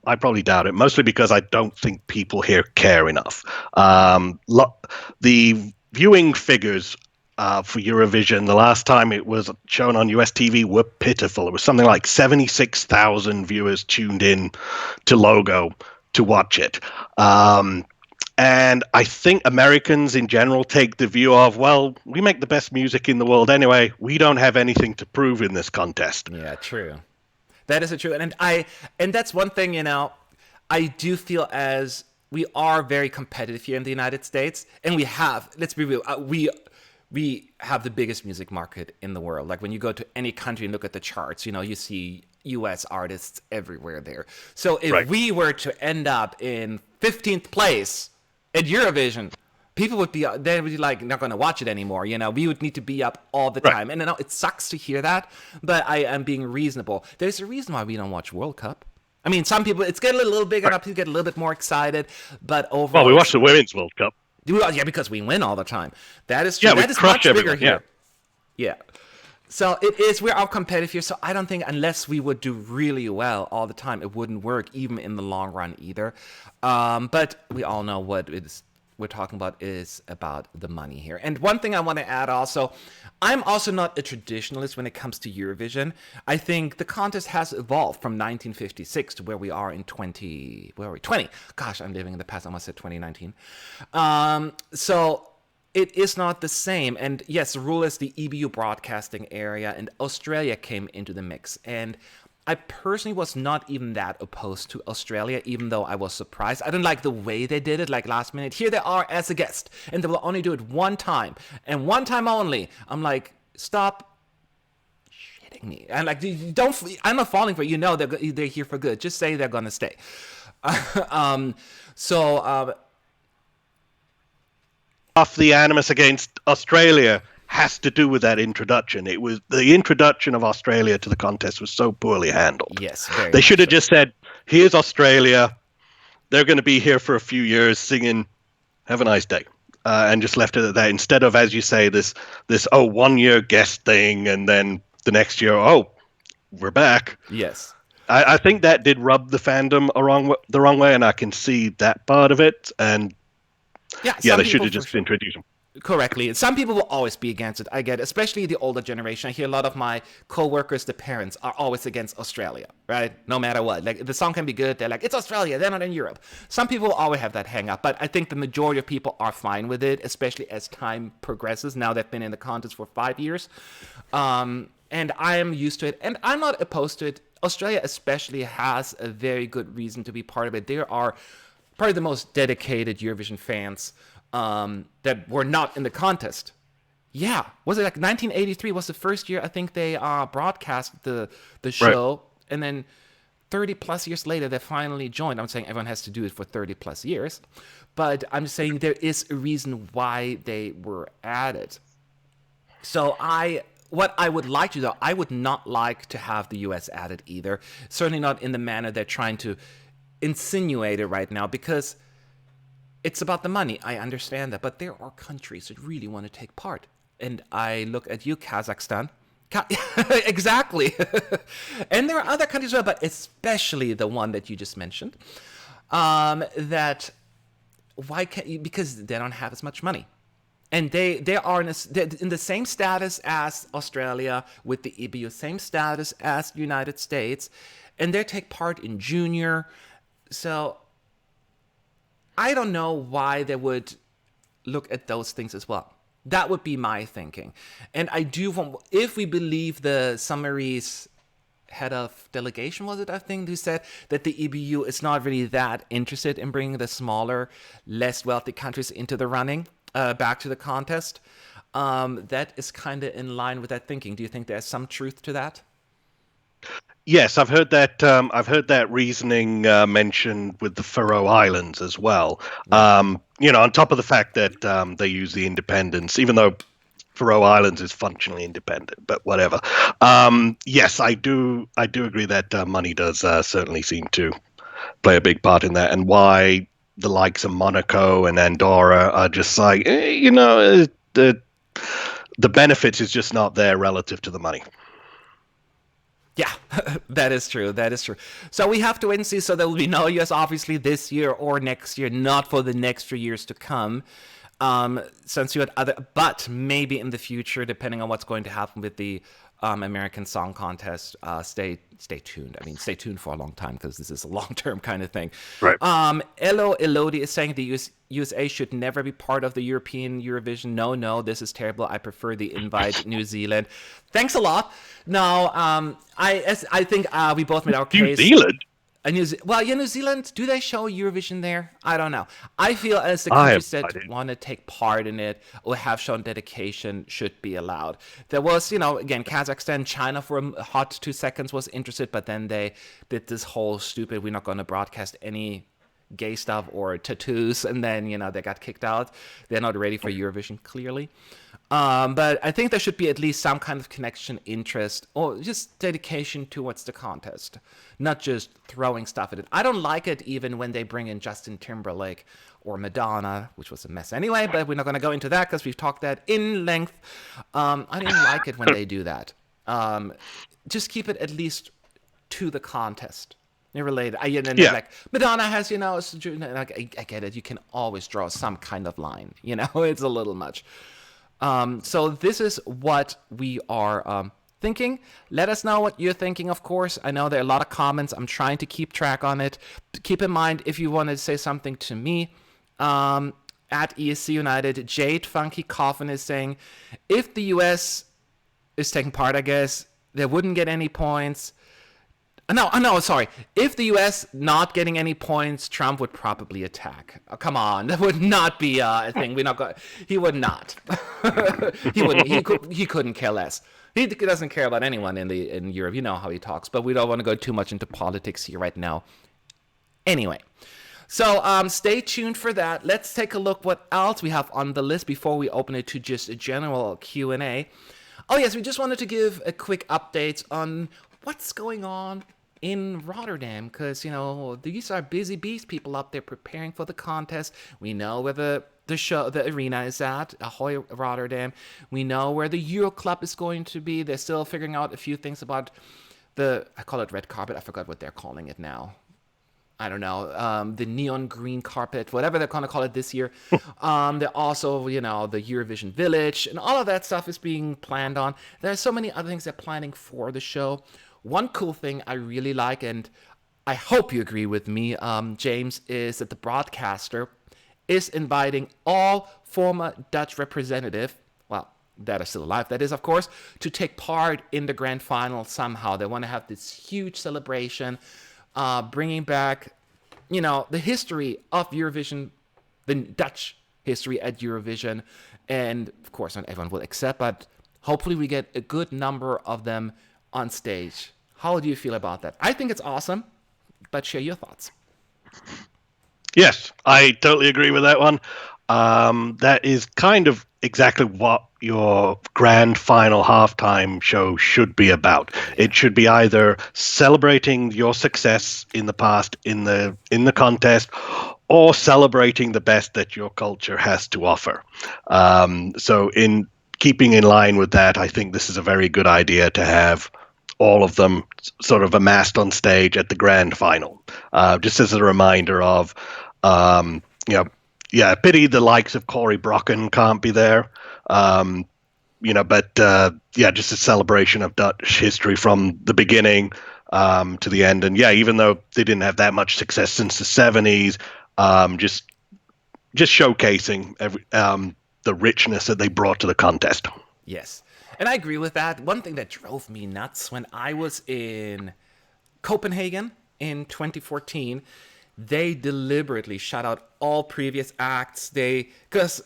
I probably doubt it, mostly because I don't think people here care enough. The viewing figures for Eurovision, the last time it was shown on US TV, were pitiful. It was something like 76,000 viewers tuned in to Logo to watch it. And I think Americans in general take the view of, well, we make the best music in the world anyway. We don't have anything to prove in this contest. Yeah, true. That is true. And that's one thing, I do feel as we are very competitive here in the United States, and we have, let's be real, we have the biggest music market in the world. Like when you go to any country and look at the charts, you see US artists everywhere there. So if we were to end up in 15th place at Eurovision, people would be like not going to watch it anymore. We would need to be up all the time. And it sucks to hear that, but I am being reasonable. There's a reason why we don't watch World Cup. Some people, it's getting a little bigger, people get a little bit more excited, but overall. Well, we watched the Women's World Cup. Yeah, because we win all the time. That is true. Yeah, we That is crush much bigger everyone. here. Yeah. So it is, we're all competitive here. So I don't think unless we would do really well all the time, it wouldn't work even in the long run either. But we all know what it is we're talking about is about the money here. And one thing I want to add also, I'm also not a traditionalist when it comes to Eurovision. I think the contest has evolved from 1956 to where we are in 20. Gosh, I'm living in the past. I almost said 2019. So it is not the same. And yes, the rule is the EBU broadcasting area, and Australia came into the mix. And I personally was not even that opposed to Australia, even though I was surprised. I didn't like the way they did it, like last minute. Here they are as a guest, and they will only do it one time, and one time only. I'm like, stop shitting me. And like, don't. I'm not falling for it. You know they're here for good. Just say they're gonna stay. So Half the animus against Australia has to do with that introduction. It was the introduction of Australia to the contest was so poorly handled. yes, very They much should have so. just said, "Here's Australia. They're going to be here for a few years, singing 'Have a nice day,' and just left it at that." Instead of, as you say, this 1 year guest thing, and then the next year, we're back. Yes. I think that did rub the fandom the wrong way, and I can see that part of it. And Yeah, yeah, some they should people have for just sure. introduced them. Correctly. Some people will always be against it. I get it. Especially the older generation. I hear a lot of my co-workers, the parents, are always against Australia, right? No matter what. Like, the song can be good. They're like, it's Australia. They're not in Europe. Some people will always have that hang up. But I think the majority of people are fine with it, especially as time progresses. Now they've been in the contest for 5 years. And I am used to it. And I'm not opposed to it. Australia especially has a very good reason to be part of it. There are probably the most dedicated Eurovision fans that were not in the contest. Yeah, was it like 1983 was the first year I think they broadcast the Right. show, and then 30 plus years later they finally joined. I'm saying everyone has to do it for 30 plus years, but I'm saying there is a reason why they were added. So what I would like to do, I would not like to have the US added either. Certainly not in the manner they're trying to insinuate it right now, because it's about the money. I understand that, but there are countries that really want to take part. And I look at you, Kazakhstan. Exactly. And there are other countries as well, but especially the one that you just mentioned. That why can't you? Because they don't have as much money. And they are they're in the same status as Australia with the EBU, same status as the United States, and they take part in junior. So I don't know why they would look at those things as well. That would be my thinking. And I do want, if we believe the summary's head of delegation, was it, I think, who said that the EBU is not really that interested in bringing the smaller, less wealthy countries into the running, back to the contest. That is kind of in line with that thinking. Do you think there's some truth to that? Yes, I've heard that. I've heard that reasoning mentioned with the Faroe Islands as well. Yeah. On top of the fact that they use the independence, even though Faroe Islands is functionally independent, but whatever. Yes, I do. I do agree that money does certainly seem to play a big part in that, and why the likes of Monaco and Andorra are just like, the benefits is just not there relative to the money. Yeah, that is true. That is true. So we have to wait and see. So there will be no US obviously this year or next year, not for the next 3 years to come. Since you had other, but maybe in the future, depending on what's going to happen with the American Song Contest, stay tuned. I mean, stay tuned for a long time, because this is a long term kind of thing. Right. Elo Elodie is saying the USA should never be part of the European Eurovision. No, this is terrible. I prefer the invite New Zealand. Thanks a lot. No, I think we both made our New case. Zealand. New Zealand, do they show Eurovision there? I don't know. I feel as the I have countries no that idea. want to take part in it or have shown dedication should be allowed. There was, again, Kazakhstan, China for a hot 2 seconds was interested, but then they did this whole stupid, we're not going to broadcast any gay stuff or tattoos, and then, they got kicked out. They're not ready for Eurovision, clearly. But I think there should be at least some kind of connection, interest, or just dedication towards the contest, not just throwing stuff at it. I don't like it even when they bring in Justin Timberlake or Madonna, which was a mess anyway, but we're not going to go into that because we've talked that in length. I don't like it when they do that. Just keep it at least to the contest. They're related. Like Madonna has, I get it. You can always draw some kind of line. It's a little much. So this is what we are thinking. Let us know what you're thinking, of course. I know there are a lot of comments. I'm trying to keep track on it. Keep in mind, if you want to say something to me, at ESC United, Jade Funky Coffin is saying, if the US is taking part, I guess, they wouldn't get any points. No, sorry. If the U.S. not getting any points, Trump would probably attack. Oh, come on, that would not be a thing. He would not. He wouldn't. He couldn't care less. He doesn't care about anyone in Europe. You know how he talks. But we don't want to go too much into politics here right now. Anyway, so stay tuned for that. Let's take a look what else we have on the list before we open it to just a general Q&A. Oh yes, we just wanted to give a quick update on what's going on in Rotterdam, because these are busy bees, people up there preparing for the contest. We know where the arena is at, Ahoy Rotterdam. We know where the Euro Club is going to be. They're still figuring out a few things about I call it red carpet. I forgot what they're calling it now. I don't know, the neon green carpet, whatever they're going to call it this year. They're also, the Eurovision Village, and all of that stuff is being planned on. There are so many other things they're planning for the show. One cool thing I really like, and I hope you agree with me, James, is that the broadcaster is inviting all former Dutch representatives, well, that are still alive, that is, of course, to take part in the grand final somehow. They want to have this huge celebration, bringing back, the history of Eurovision, the Dutch history at Eurovision. And, of course, not everyone will accept, but hopefully we get a good number of them on stage. How do you feel about that? I think it's awesome, but share your thoughts. Yes, I totally agree with that one. That is kind of exactly what your grand final halftime show should be about. It should be either celebrating your success in the past in the contest, or celebrating the best that your culture has to offer. So in keeping in line with that, I think this is a very good idea to have all of them sort of amassed on stage at the grand final, just as a reminder of, pity the likes of Corey Brocken can't be there, just a celebration of Dutch history from the beginning to the end. And even though they didn't have that much success since the 70s, just showcasing the richness that they brought to the contest. Yes. And I agree with that. One thing that drove me nuts when I was in Copenhagen in 2014, they deliberately shut out all previous acts. Because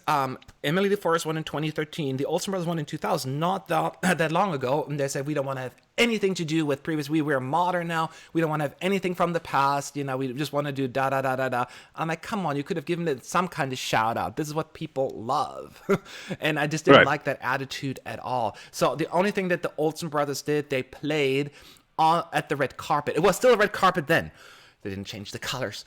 Emily the Forest won in 2013, the Olsen Brothers won in 2000, not that long ago, and they said, we don't want to have anything to do with previous. We're modern now. We don't want to have anything from the past. We just want to do da-da-da-da-da. I'm like, come on, you could have given it some kind of shout out. This is what people love. And I just didn't like that attitude at all. So the only thing that the Olsen Brothers did, they played at the red carpet. It was still a red carpet then. They didn't change the colors.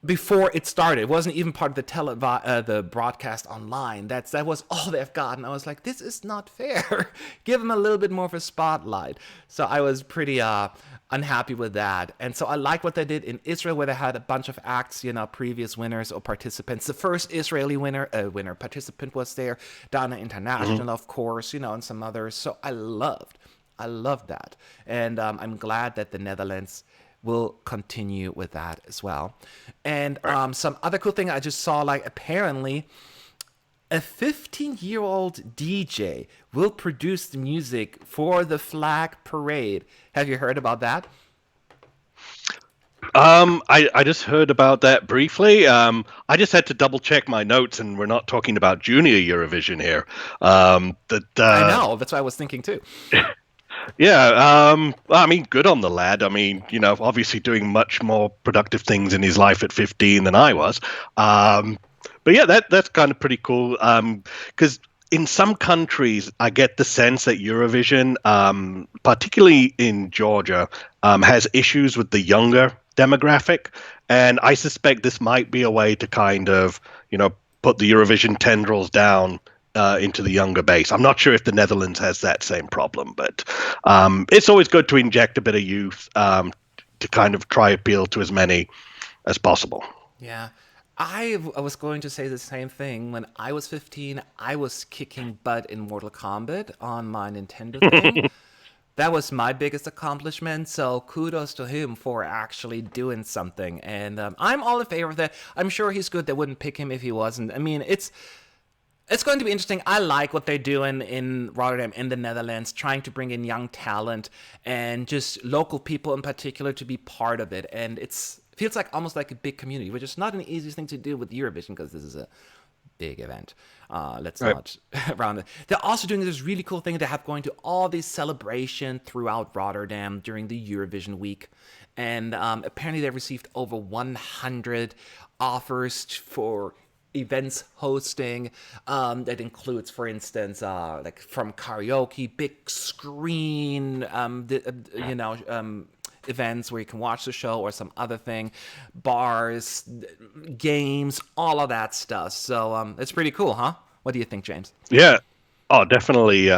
Before it started, it wasn't even part of the broadcast online. That was all they've gotten. I was like, this is not fair. Give them a little bit more of a spotlight. So I was pretty unhappy with that. And so I like what they did in Israel, where they had a bunch of acts, previous winners or participants. The first Israeli participant was there. Dana International, of course, and some others. So I loved that. And I'm glad that the Netherlands will continue with that as well. And some other cool thing I just saw, like apparently a 15-year-old DJ will produce the music for the flag parade. Have you heard about that? I just heard about that briefly. I just had to double check my notes, and we're not talking about junior Eurovision here. I know, that's what I was thinking too. Yeah, I mean, good on the lad. I mean, obviously doing much more productive things in his life at 15 than I was. But yeah, that's kind of pretty cool. Because in some countries, I get the sense that Eurovision, particularly in Georgia, has issues with the younger demographic. And I suspect this might be a way to kind of, put the Eurovision tendrils down into the younger base. I'm not sure if the Netherlands has that same problem, but it's always good to inject a bit of youth to kind of try appeal to as many as possible. Yeah. I was going to say the same thing. When I was 15, I was kicking butt in Mortal Kombat on my Nintendo thing. That was my biggest accomplishment, so kudos to him for actually doing something. And I'm all in favor of that. I'm sure he's good. They wouldn't pick him if he wasn't. I mean, it's going to be interesting. I like what they're doing in Rotterdam, in the Netherlands, trying to bring in young talent and just local people in particular to be part of it. And it's feels like almost like a big community, which is not an easy thing to do with Eurovision because this is a big event. Let's Right. not round it. They're also doing this really cool thing. They have going to all these celebrations throughout Rotterdam during the Eurovision week. And apparently they received over 100 offers for events hosting that includes, for instance, like from karaoke, big screen, events where you can watch the show or some other thing, bars, games, all of that stuff. So it's pretty cool, huh? What do you think, James? Yeah. Oh, definitely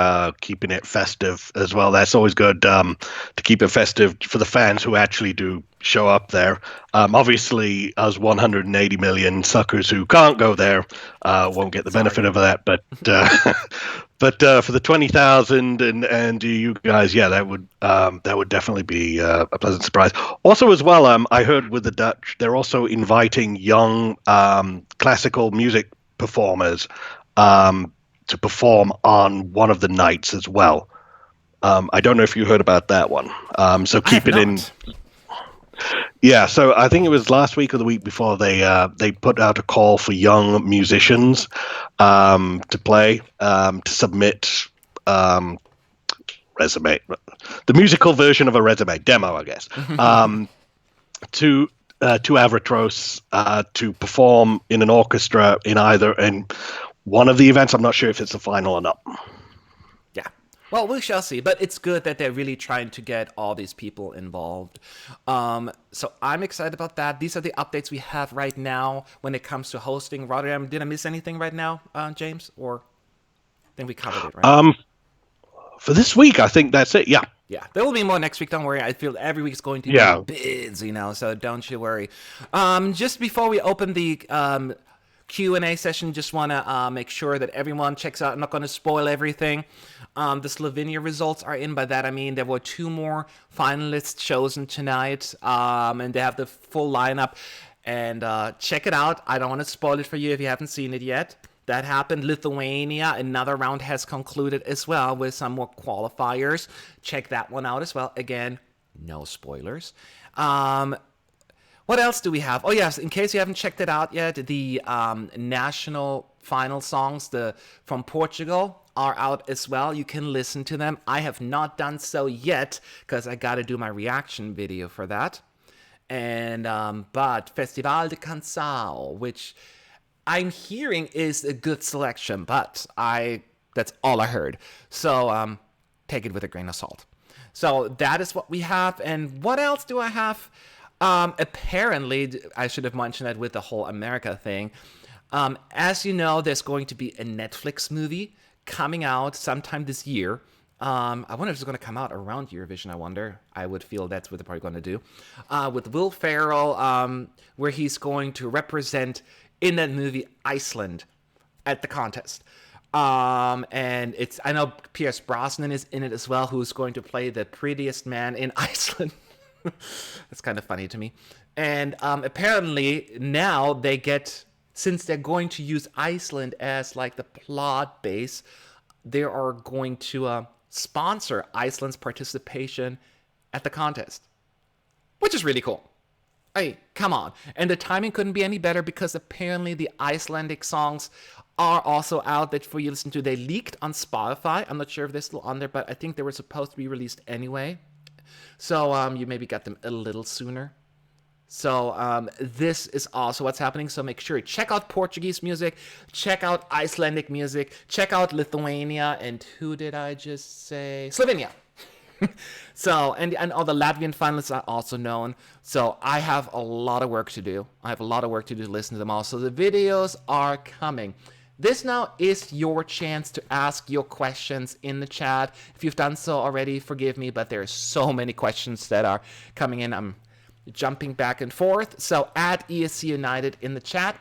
keeping it festive as well. That's always good to keep it festive for the fans who actually do show up there. Obviously, us 180 million suckers who can't go there won't get the benefit Sorry. of that. But for the 20,000 and you guys, yeah, that would definitely be a pleasant surprise. Also, as well, I heard with the Dutch, they're also inviting young classical music performers. To perform on one of the nights as well. I don't know if you heard about that one. So I have keep it in. not. Yeah, so I think it was last week or the week before they put out a call for young musicians to play to submit resume, the musical version of a resume demo, I guess, to Avatros to perform in an orchestra in one of the events. I'm not sure if it's the final or not. Yeah. Well, we shall see. But it's good that they're really trying to get all these people involved. So I'm excited about that. These are the updates we have right now when it comes to hosting Rotterdam. Did I miss anything right now, James? Or I think we covered it, right? For this week, I think that's it. Yeah. Yeah, there will be more next week. Don't worry. I feel every week's going to be Yeah. busy now, so don't you worry. Just before we open the Q&A session, just want to make sure that everyone checks out. I'm not going to spoil everything. The Slovenia results are in. By that, I mean there were 2 more finalists chosen tonight, and they have the full lineup. And check it out. I don't want to spoil it for you if you haven't seen it yet. That happened. Lithuania, another round has concluded as well with some more qualifiers. Check that one out as well. Again, no spoilers. What else do we have? Oh, yes, in case you haven't checked it out yet, the national final songs from Portugal are out as well. You can listen to them. I have not done so yet because I got to do my reaction video for that. And but Festival de Canção, which I'm hearing is a good selection, but that's all I heard. So take it with a grain of salt. So that is what we have. And what else do I have? Apparently, I should have mentioned that with the whole America thing. As you know, there's going to be a Netflix movie coming out sometime this year. I wonder if it's going to come out around Eurovision, I wonder. I would feel that's what they're probably going to do. With Will Ferrell, where he's going to represent in that movie Iceland at the contest. And I know Pierce Brosnan is in it as well, who's going to play the prettiest man in Iceland. That's kind of funny to me. And apparently now since they're going to use Iceland as like the plot base, they are going to sponsor Iceland's participation at the contest, which is really cool. Hey, come on. And the timing couldn't be any better because apparently the Icelandic songs are also out that for you to listen to. They leaked on Spotify. I'm not sure if they're still on there, but I think they were supposed to be released anyway. So you maybe got them a little sooner. So this is also what's happening. So make sure you check out Portuguese music, check out Icelandic music, check out Lithuania, and who did I just say? Slovenia. So, and all the Latvian finalists are also known. So I have a lot of work to do. I have a lot of work to do to listen to them all. So the videos are coming. This now is your chance to ask your questions in the chat. If you've done so already, forgive me, but there are so many questions that are coming in. I'm jumping back and forth. So add ESC United in the chat.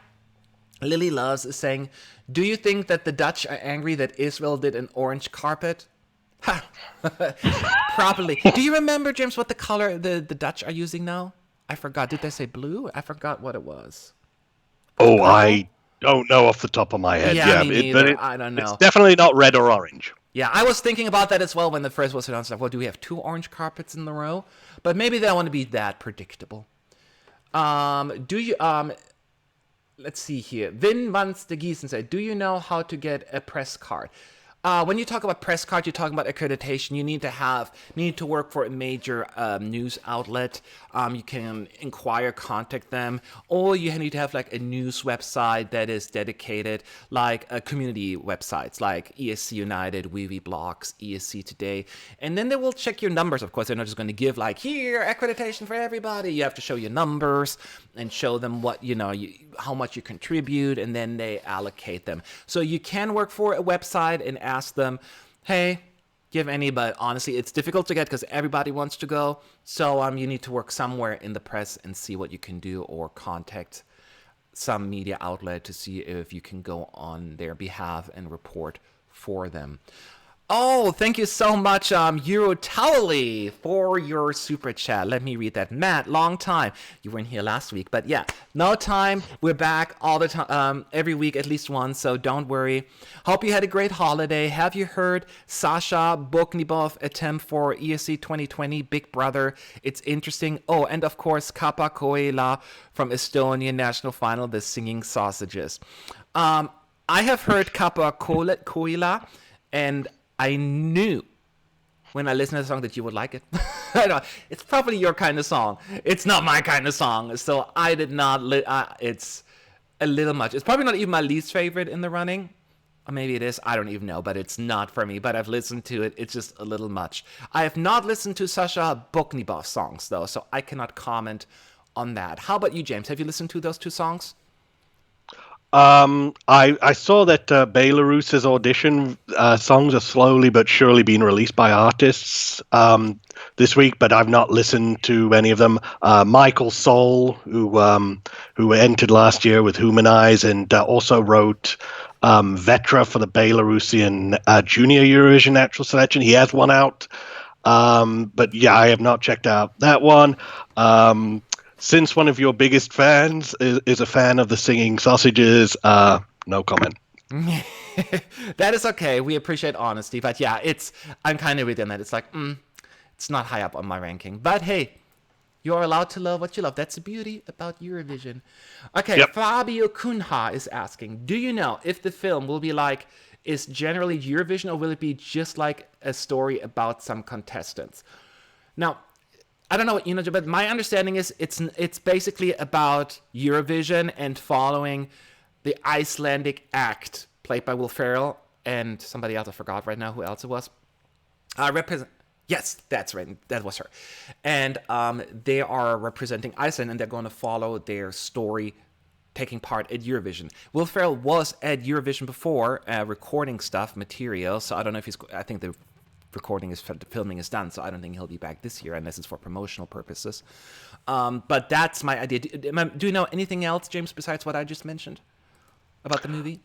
Lily Loves is saying, do you think that the Dutch are angry that Israel did an orange carpet? Ha! Properly. Do you remember, James, what the color the Dutch are using now? I forgot. Did they say blue? I forgot what it was. Oh, I don't know off the top of my head. Yeah, me neither. I don't know. It's definitely not red or orange. Yeah, I was thinking about that as well when the first was announced. Like, well, do we have 2 orange carpets in the row? But maybe they don't want to be that predictable. Do you let's see here. Vin Vans de Giesen said, do you know how to get a press card? When you talk about press card, you're talking about accreditation. You need to work for a major news outlet. You can inquire, contact them, or you need to have like a news website that is dedicated, like community websites like ESC United, Weevy Blogs, ESC Today, and then they will check your numbers. Of course, they're not just going to give like here accreditation for everybody. You have to show your numbers and show them what how much you contribute, and then they allocate them. So you can work for a website and ask them, hey, give any, but honestly, it's difficult to get because everybody wants to go. So you need to work somewhere in the press and see what you can do, or contact some media outlet to see if you can go on their behalf and report for them. Oh, thank you so much, Eurotowley, for your super chat. Let me read that. Matt, long time. You weren't here last week, but yeah, no time. We're back all the time, every week, at least once, so don't worry. Hope you had a great holiday. Have you heard Sasha Boknibov attempt for ESC 2020 Big Brother? It's interesting. Oh, and of course, Kappa Koela from Estonia National Final, the singing sausages. I have heard Kappa Koela, and I knew when I listened to the song that you would like it. I know, it's probably your kind of song. It's not my kind of song, so I did not. It's a little much. It's probably not even my least favorite in the running. Or maybe it is. I don't even know, but it's not for me. But I've listened to it. It's just a little much. I have not listened to Sasha Boknibov songs, though, so I cannot comment on that. How about you, James? Have you listened to those 2 songs? I saw that Belarus's audition songs are slowly but surely being released by artists this week, but I've not listened to any of them. Michael Soul, who entered last year with Humanize, and also wrote Vetra for the Belarusian Junior Eurovision Natural Selection. He has one out, but yeah, I have not checked out that one. Since one of your biggest fans is a fan of the singing sausages, no comment. That is okay. We appreciate honesty, but yeah, I'm kind of with them that it's like, it's not high up on my ranking. But hey, you're allowed to love what you love. That's the beauty about Eurovision. Okay, yep. Fabio Cunha is asking, do you know if the film will be like, is generally Eurovision, or will it be just like a story about some contestants? Now, I don't know what you know, but my understanding is it's basically about Eurovision and following the Icelandic act played by Will Ferrell and somebody else. I forgot right now who else it was. Yes, that's right. That was her. And they are representing Iceland, and they're going to follow their story taking part at Eurovision. Will Ferrell was at Eurovision before, recording material. So I don't know if I think the filming is done, so I don't think he'll be back this year unless it's for promotional purposes. But that's my idea. Do you know anything else, James, besides what I just mentioned about the movie?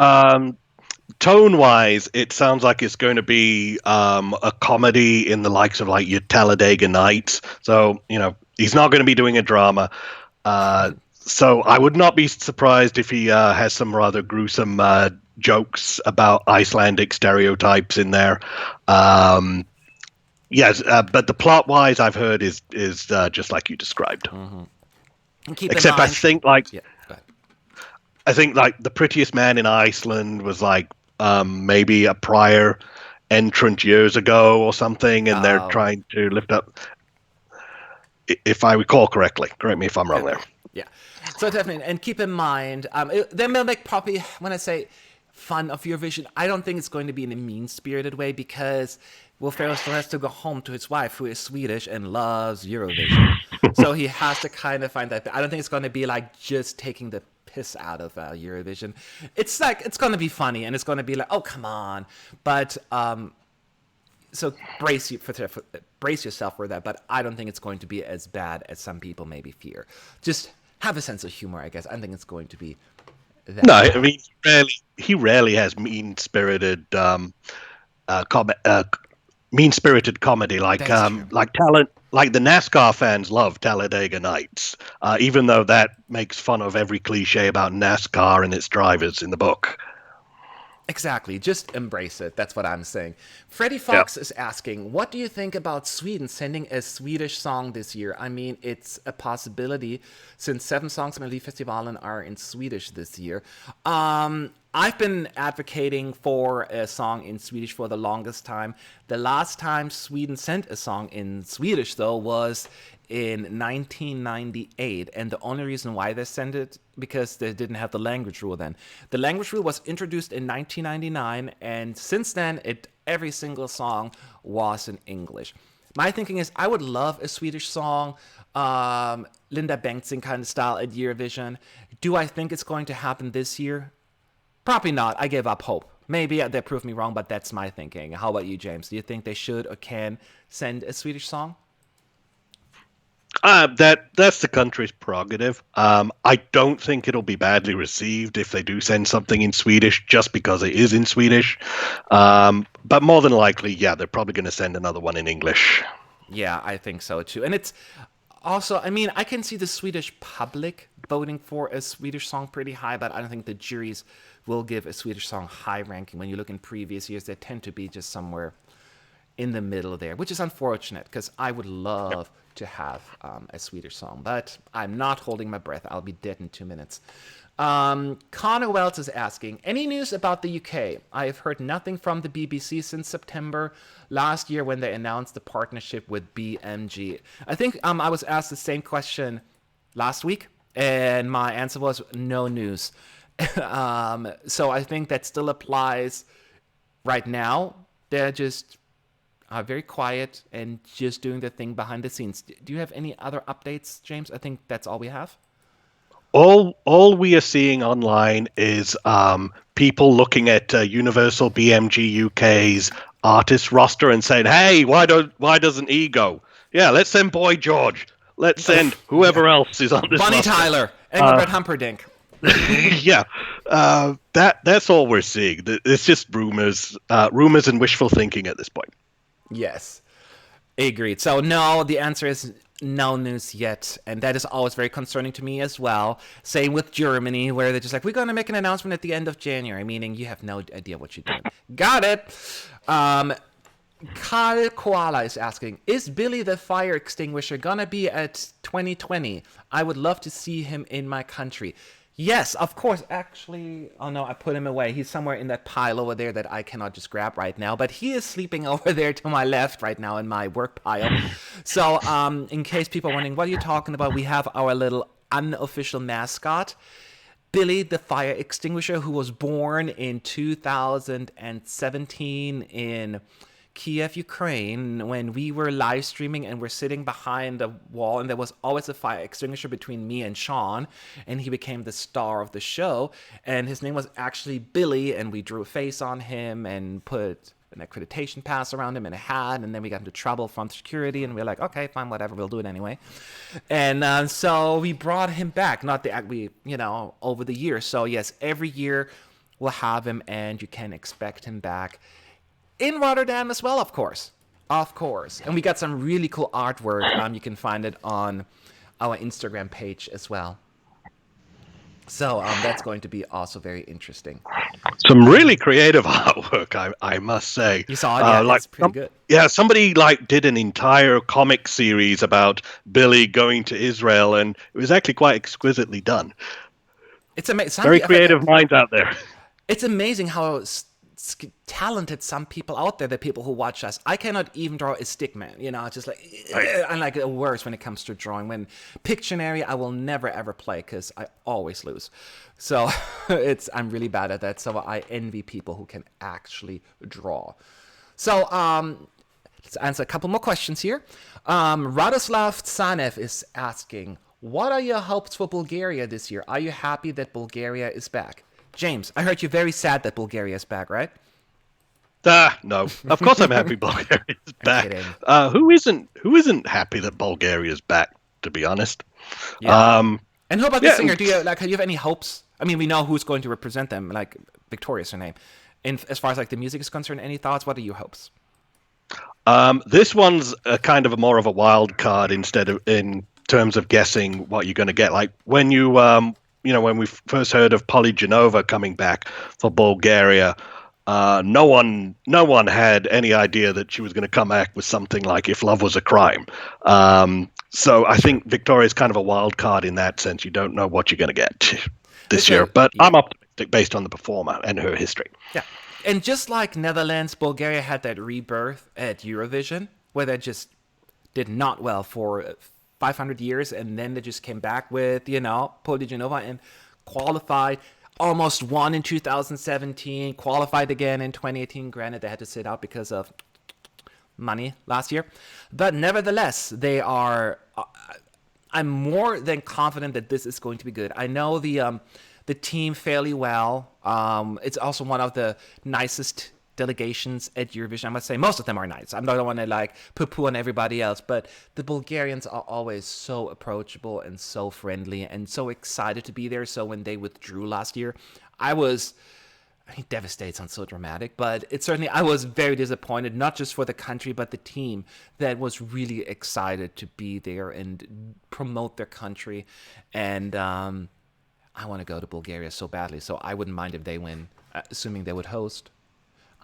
Tone-wise, it sounds like it's going to be a comedy in the likes of like your Talladega Nights. So, he's not going to be doing a drama. So I would not be surprised if he has some rather gruesome jokes about Icelandic stereotypes in there. Yes, but the plot-wise, I've heard is just like you described. Mm-hmm. Except I think like the Prettiest Man in Iceland was like maybe a prior entrant years ago or something, and they're trying to lift up. If I recall correctly, correct me if I'm wrong there. Yeah. So definitely, and keep in mind, then they'll make probably, when I say fun of Eurovision, I don't think it's going to be in a mean-spirited way because Will Ferrell still has to go home to his wife, who is Swedish and loves Eurovision. So he has to kind of find that. I don't think it's going to be like just taking the piss out of Eurovision. It's like, it's going to be funny and it's going to be like, oh, come on. But so brace yourself for that. But I don't think it's going to be as bad as some people maybe fear. Just have a sense of humor, I guess. I think it's going to be that No, bad. I mean he rarely has mean-spirited comedy That is true. like talent like the NASCAR fans love Talladega Nights, even though that makes fun of every cliche about NASCAR and its drivers in the book. Exactly. Just embrace it. That's what I'm saying. Freddie Yeah. Fox is asking, what do you think about Sweden sending a Swedish song this year? I mean, it's a possibility since 7 songs in Melodifestivalen are in Swedish this year. I've been advocating for a song in Swedish for the longest time. The last time Sweden sent a song in Swedish, though, was in 1998, and the only reason why they sent it because they didn't have the language rule then. The language rule was introduced in 1999, and since then every single song was in English. My thinking is I would love a Swedish song, Linda Bengtzing kind of style at Eurovision. Do I think it's going to happen this year? Probably not. I gave up hope. Maybe they prove me wrong, but that's my thinking. How about you, James? Do you think they should or can send a Swedish song? That's the country's prerogative. I don't think it'll be badly received if they do send something in Swedish, just because it is in Swedish. But more than likely, yeah, they're probably going to send another one in English. Yeah, I think so too. And it's also, I mean, I can see the Swedish public voting for a Swedish song pretty high, but I don't think the juries will give a Swedish song high ranking. When you look in previous years, they tend to be just somewhere in the middle there, which is unfortunate because I would love to have a Swedish song, but I'm not holding my breath. I'll be dead in 2 minutes. Connor Wells is asking, any news about the UK? I have heard nothing from the BBC since September last year when they announced the partnership with BMG. I think I was asked the same question last week, and my answer was no news. So I think that still applies right now. They're just very quiet and just doing the thing behind the scenes. Do you have any other updates, James? I think that's all we have. All we are seeing online is people looking at Universal BMG UK's artist roster and saying, "Hey, why doesn't he go? Yeah, let's send Boy George. Let's send whoever else is on this Bonnie roster." Tyler, Engelbert Humperdinck. Yeah, that's all we're seeing. It's just rumors and wishful thinking at this point. Yes, agreed. So no, the answer is no news yet, and that is always very concerning to me as well. Same with Germany, where they're just like, we're going to make an announcement at the end of January, meaning you have no idea what you're doing. Got it. Kyle Koala is asking, is Billy the Fire Extinguisher gonna be at 2020? I would love to see him in my country. Yes, of course. Actually, oh no, I put him away. He's somewhere in that pile over there that I cannot just grab right now. But he is sleeping over there to my left right now in my work pile. So, in case people are wondering, what are you talking about? We have our little unofficial mascot, Billy the Fire Extinguisher, who was born in 2017 in Kiev, Ukraine, when we were live streaming and we're sitting behind a wall, and there was always a fire extinguisher between me and Sean, and he became the star of the show, and his name was actually Billy, and we drew a face on him and put an accreditation pass around him and a hat, and then we got into trouble from security, and we were like, okay, fine, whatever, we'll do it anyway. And so we brought him back, over the years. So yes, every year we'll have him, and you can expect him back in Rotterdam as well, of course. Of course. And we got some really cool artwork. You can find it on our Instagram page as well. So that's going to be also very interesting. Some really creative artwork, I must say. You saw it? Yeah, it's pretty good. Yeah, somebody did an entire comic series about Billy going to Israel, and it was actually quite exquisitely done. It's amazing. Very creative minds out there. It's amazing how talented some people out there, the people who watch us. I cannot even draw a stick man, just like, I'm like the worst when it comes to drawing. When Pictionary, I will never ever play because I always lose. So I'm really bad at that. So I envy people who can actually draw. So let's answer a couple more questions here. Radoslav Tsanev is asking, what are your hopes for Bulgaria this year? Are you happy that Bulgaria is back? James, I heard you're very sad that Bulgaria is back, right? No. Of course I'm happy Bulgaria is back. Who isn't happy that Bulgaria is back, to be honest? Yeah. And who about the singer? Do you have any hopes? I mean, we know who's going to represent them, like Victoria's her name. And as far as like the music is concerned, any thoughts? What are your hopes? This one's kind of more of a wild card in terms of guessing what you're going to get. Like when when we first heard of Polygenova coming back for Bulgaria, no one had any idea that she was going to come back with something like "If Love Was a Crime." So I think Victoria's kind of a wild card in that sense. You don't know what you're going to get this year, but I'm optimistic based on the performer and her history. Yeah. And just like Netherlands, Bulgaria had that rebirth at Eurovision, where they just did not well for 500 years, and then they just came back with, Polygenova and qualified, almost won in 2017, qualified again in 2018. Granted, they had to sit out because of money last year. But nevertheless, they are... I'm more than confident that this is going to be good. I know the team fairly well. It's also one of the nicest delegations at Eurovision. I must say most of them are nice. I don't want to like poo-poo on everybody else, but the Bulgarians are always so approachable and so friendly and so excited to be there. So when they withdrew last year, devastated sounds so dramatic, but I was very disappointed, not just for the country, but the team that was really excited to be there and promote their country. And I want to go to Bulgaria so badly, so I wouldn't mind if they win, assuming they would host.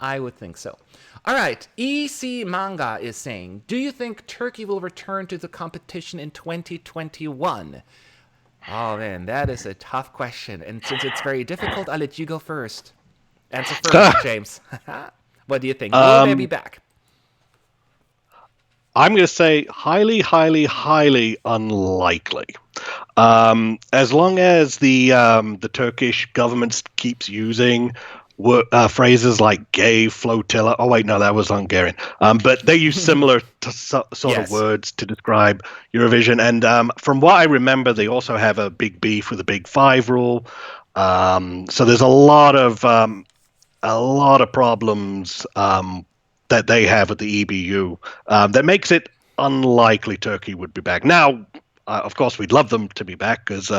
I would think so. All right, EC Manga is saying, do you think Turkey will return to the competition in 2021? Oh man, that is a tough question, and since it's very difficult, I'll let you go first. Answer first, James. What do you think? Will they be back? I'm going to say highly, highly, highly unlikely. As long as the Turkish government keeps using phrases like gay flotilla. Oh, wait, no, that was Hungarian. But they use similar sort of words to describe Eurovision. And from what I remember, they also have a big beef with the Big Five rule. So there's a lot of problems that they have with the EBU that makes it unlikely Turkey would be back. Now, of course, we'd love them to be back because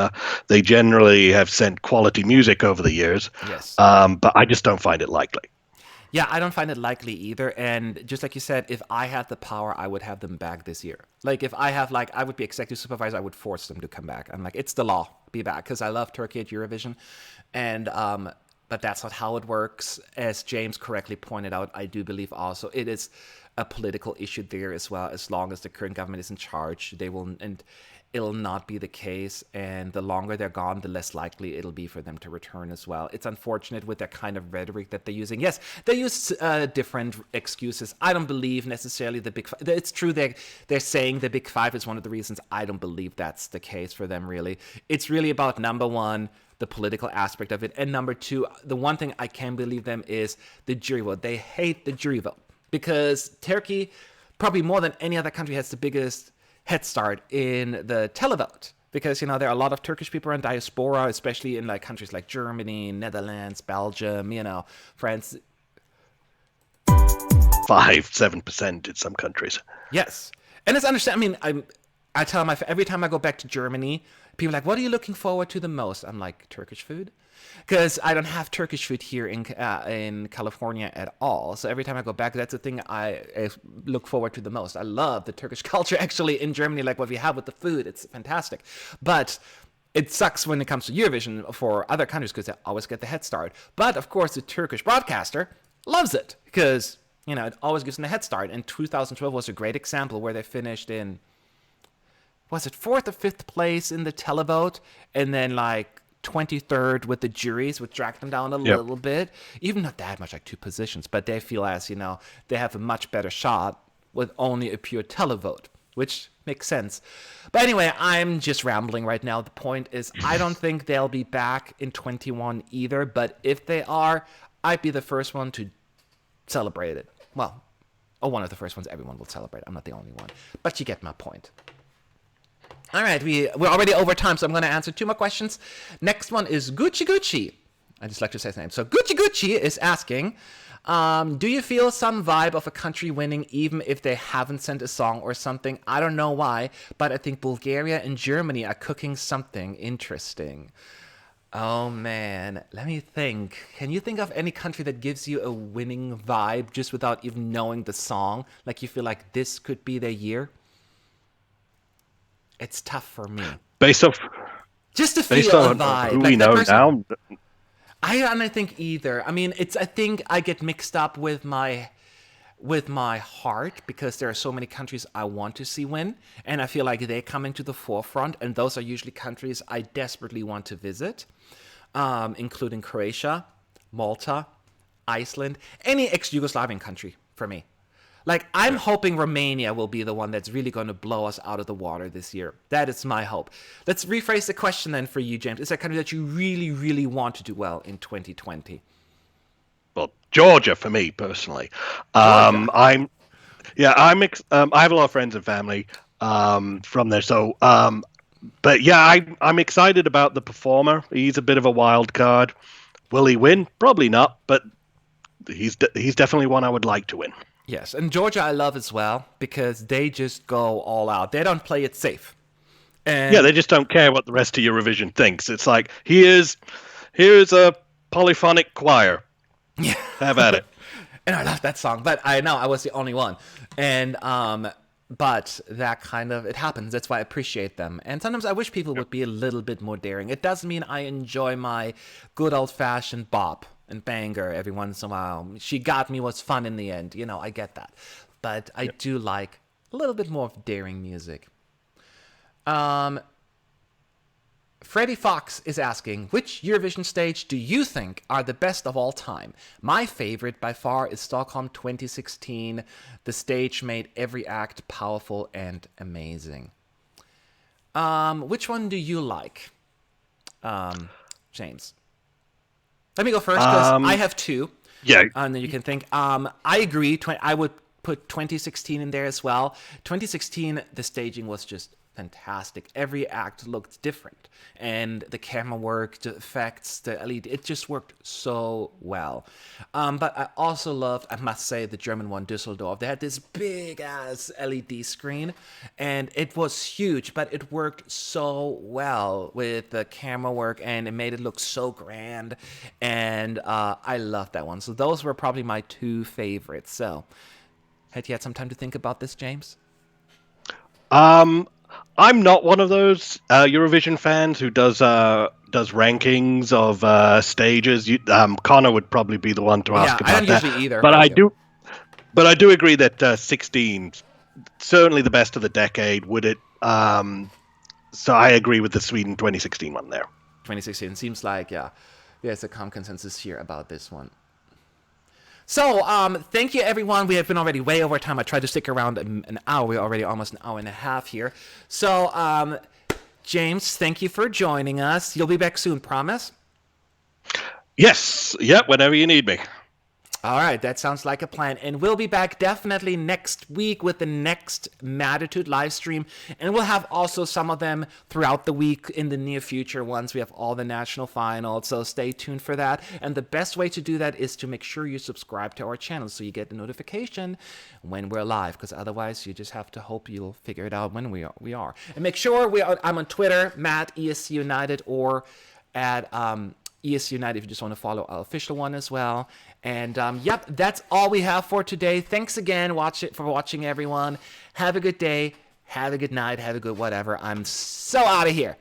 they generally have sent quality music over the years. Yes. But I just don't find it likely. Yeah, I don't find it likely either. And just like you said, if I had the power, I would have them back this year. Like if I would be executive supervisor, I would force them to come back. I'm like, it's the law, be back, because I love Turkey at Eurovision. And but that's not how it works. As James correctly pointed out, I do believe also it is a political issue there as well. As long as the current government is in charge, it'll not be the case. And the longer they're gone, the less likely it'll be for them to return as well. It's unfortunate with that kind of rhetoric that they're using. Yes, they use different excuses. I don't believe necessarily the Big Five. It's true they're saying the Big Five is one of the reasons. I don't believe that's the case for them, really. It's really about, number one, the political aspect of it. And number two, the one thing I can believe them is the jury vote. They hate the jury vote because Turkey, probably more than any other country, has the biggest head start in the televote. Because, there are a lot of Turkish people in diaspora, especially in like countries like Germany, Netherlands, Belgium, France. 5-7% in some countries. Yes. And it's understandable. I mean, I tell every time I go back to Germany, people are like, what are you looking forward to the most? I'm like, Turkish food. Because I don't have Turkish food here in California at all. So every time I go back, that's the thing I look forward to the most. I love the Turkish culture, actually, in Germany, like what we have with the food. It's fantastic. But it sucks when it comes to Eurovision for other countries because they always get the head start. But, of course, the Turkish broadcaster loves it because, it always gives them a head start. And 2012 was a great example where they finished in, was it 4th or 5th place in the televote? And then, 23rd with the juries, which dragged them down a little bit. Even not that much, like 2 positions, but they feel as, they have a much better shot with only a pure televote, which makes sense. But anyway, I'm just rambling right now. The point is, I don't think they'll be back in 21 either, but if they are, I'd be the first one to celebrate it. Well, one of the first ones everyone will celebrate. I'm not the only one. But you get my point. All right, we're already over time, so I'm going to answer 2 more questions. Next one is Gucci Gucci. I just like to say his name. So Gucci Gucci is asking, do you feel some vibe of a country winning even if they haven't sent a song or something? I don't know why, but I think Bulgaria and Germany are cooking something interesting. Oh, man. Let me think. Can you think of any country that gives you a winning vibe just without even knowing the song? Like you feel like this could be their year? It's tough for me. Based off just to feel a vibe. Who we know now. I don't think either. I mean, I think I get mixed up with my heart because there are so many countries I want to see win, and I feel like they come into the forefront, and those are usually countries I desperately want to visit, including Croatia, Malta, Iceland, any ex-Yugoslavian country for me. Like, I'm hoping Romania will be the one that's really going to blow us out of the water this year. That is my hope. Let's rephrase the question then for you, James. Is there a country that you really, really want to do well in 2020? Well, Georgia for me personally. I have a lot of friends and family from there, so but yeah, I'm excited about the performer. He's a bit of a wild card. Will he win? Probably not, but he's definitely one I would like to win. Yes, and Georgia I love as well because they just go all out. They don't play it safe. And they just don't care what the rest of Eurovision thinks. It's like, here's a polyphonic choir. Yeah. Have at it. And I love that song, but I know I was the only one. And but that kind of, it happens. That's why I appreciate them. And sometimes I wish people would be a little bit more daring. It doesn't mean I enjoy my good old-fashioned bop and banger every once in a while. She Got Me was fun in the end. I get that. But I do like a little bit more of daring music. Freddie Fox is asking, which Eurovision stage do you think are the best of all time? My favorite by far is Stockholm 2016. The stage made every act powerful and amazing. Which one do you like, James? Let me go first because I have 2. Yeah. And then you can think. I agree. I would put 2016 in there as well. 2016, the staging was just fantastic. Every act looked different. And the camera work, the effects, the LED, it just worked so well. But I also loved, I must say, the German one, Düsseldorf. They had this big-ass LED screen, and it was huge, but it worked so well with the camera work, and it made it look so grand. And I loved that one. So those were probably my 2 favorites. So, had you had some time to think about this, James? I'm not one of those Eurovision fans who does rankings of stages. Connor would probably be the one to ask about I don't that. usually either. But I do agree that 16, certainly the best of the decade. Would it? So I agree with the Sweden 2016 one there. 2016 seems like there's a calm consensus here about this one. So, thank you, everyone. We have been already way over time. I tried to stick around an hour. We're already almost an hour and a half here. So, James, thank you for joining us. You'll be back soon, promise? Yes. Yep, whenever you need me. All right, that sounds like a plan. And we'll be back definitely next week with the next Mattitude live stream. And we'll have also some of them throughout the week in the near future once we have all the national finals. So stay tuned for that. And the best way to do that is to make sure you subscribe to our channel so you get the notification when we're live. Because otherwise, you just have to hope you'll figure it out when we are. And make sure I'm on Twitter, Matt, ESC United, or at ESC United if you just want to follow our official one as well. And yep, that's all we have for today. Thanks again for watching, everyone. Have a good day. Have a good night. Have a good whatever. I'm so out of here.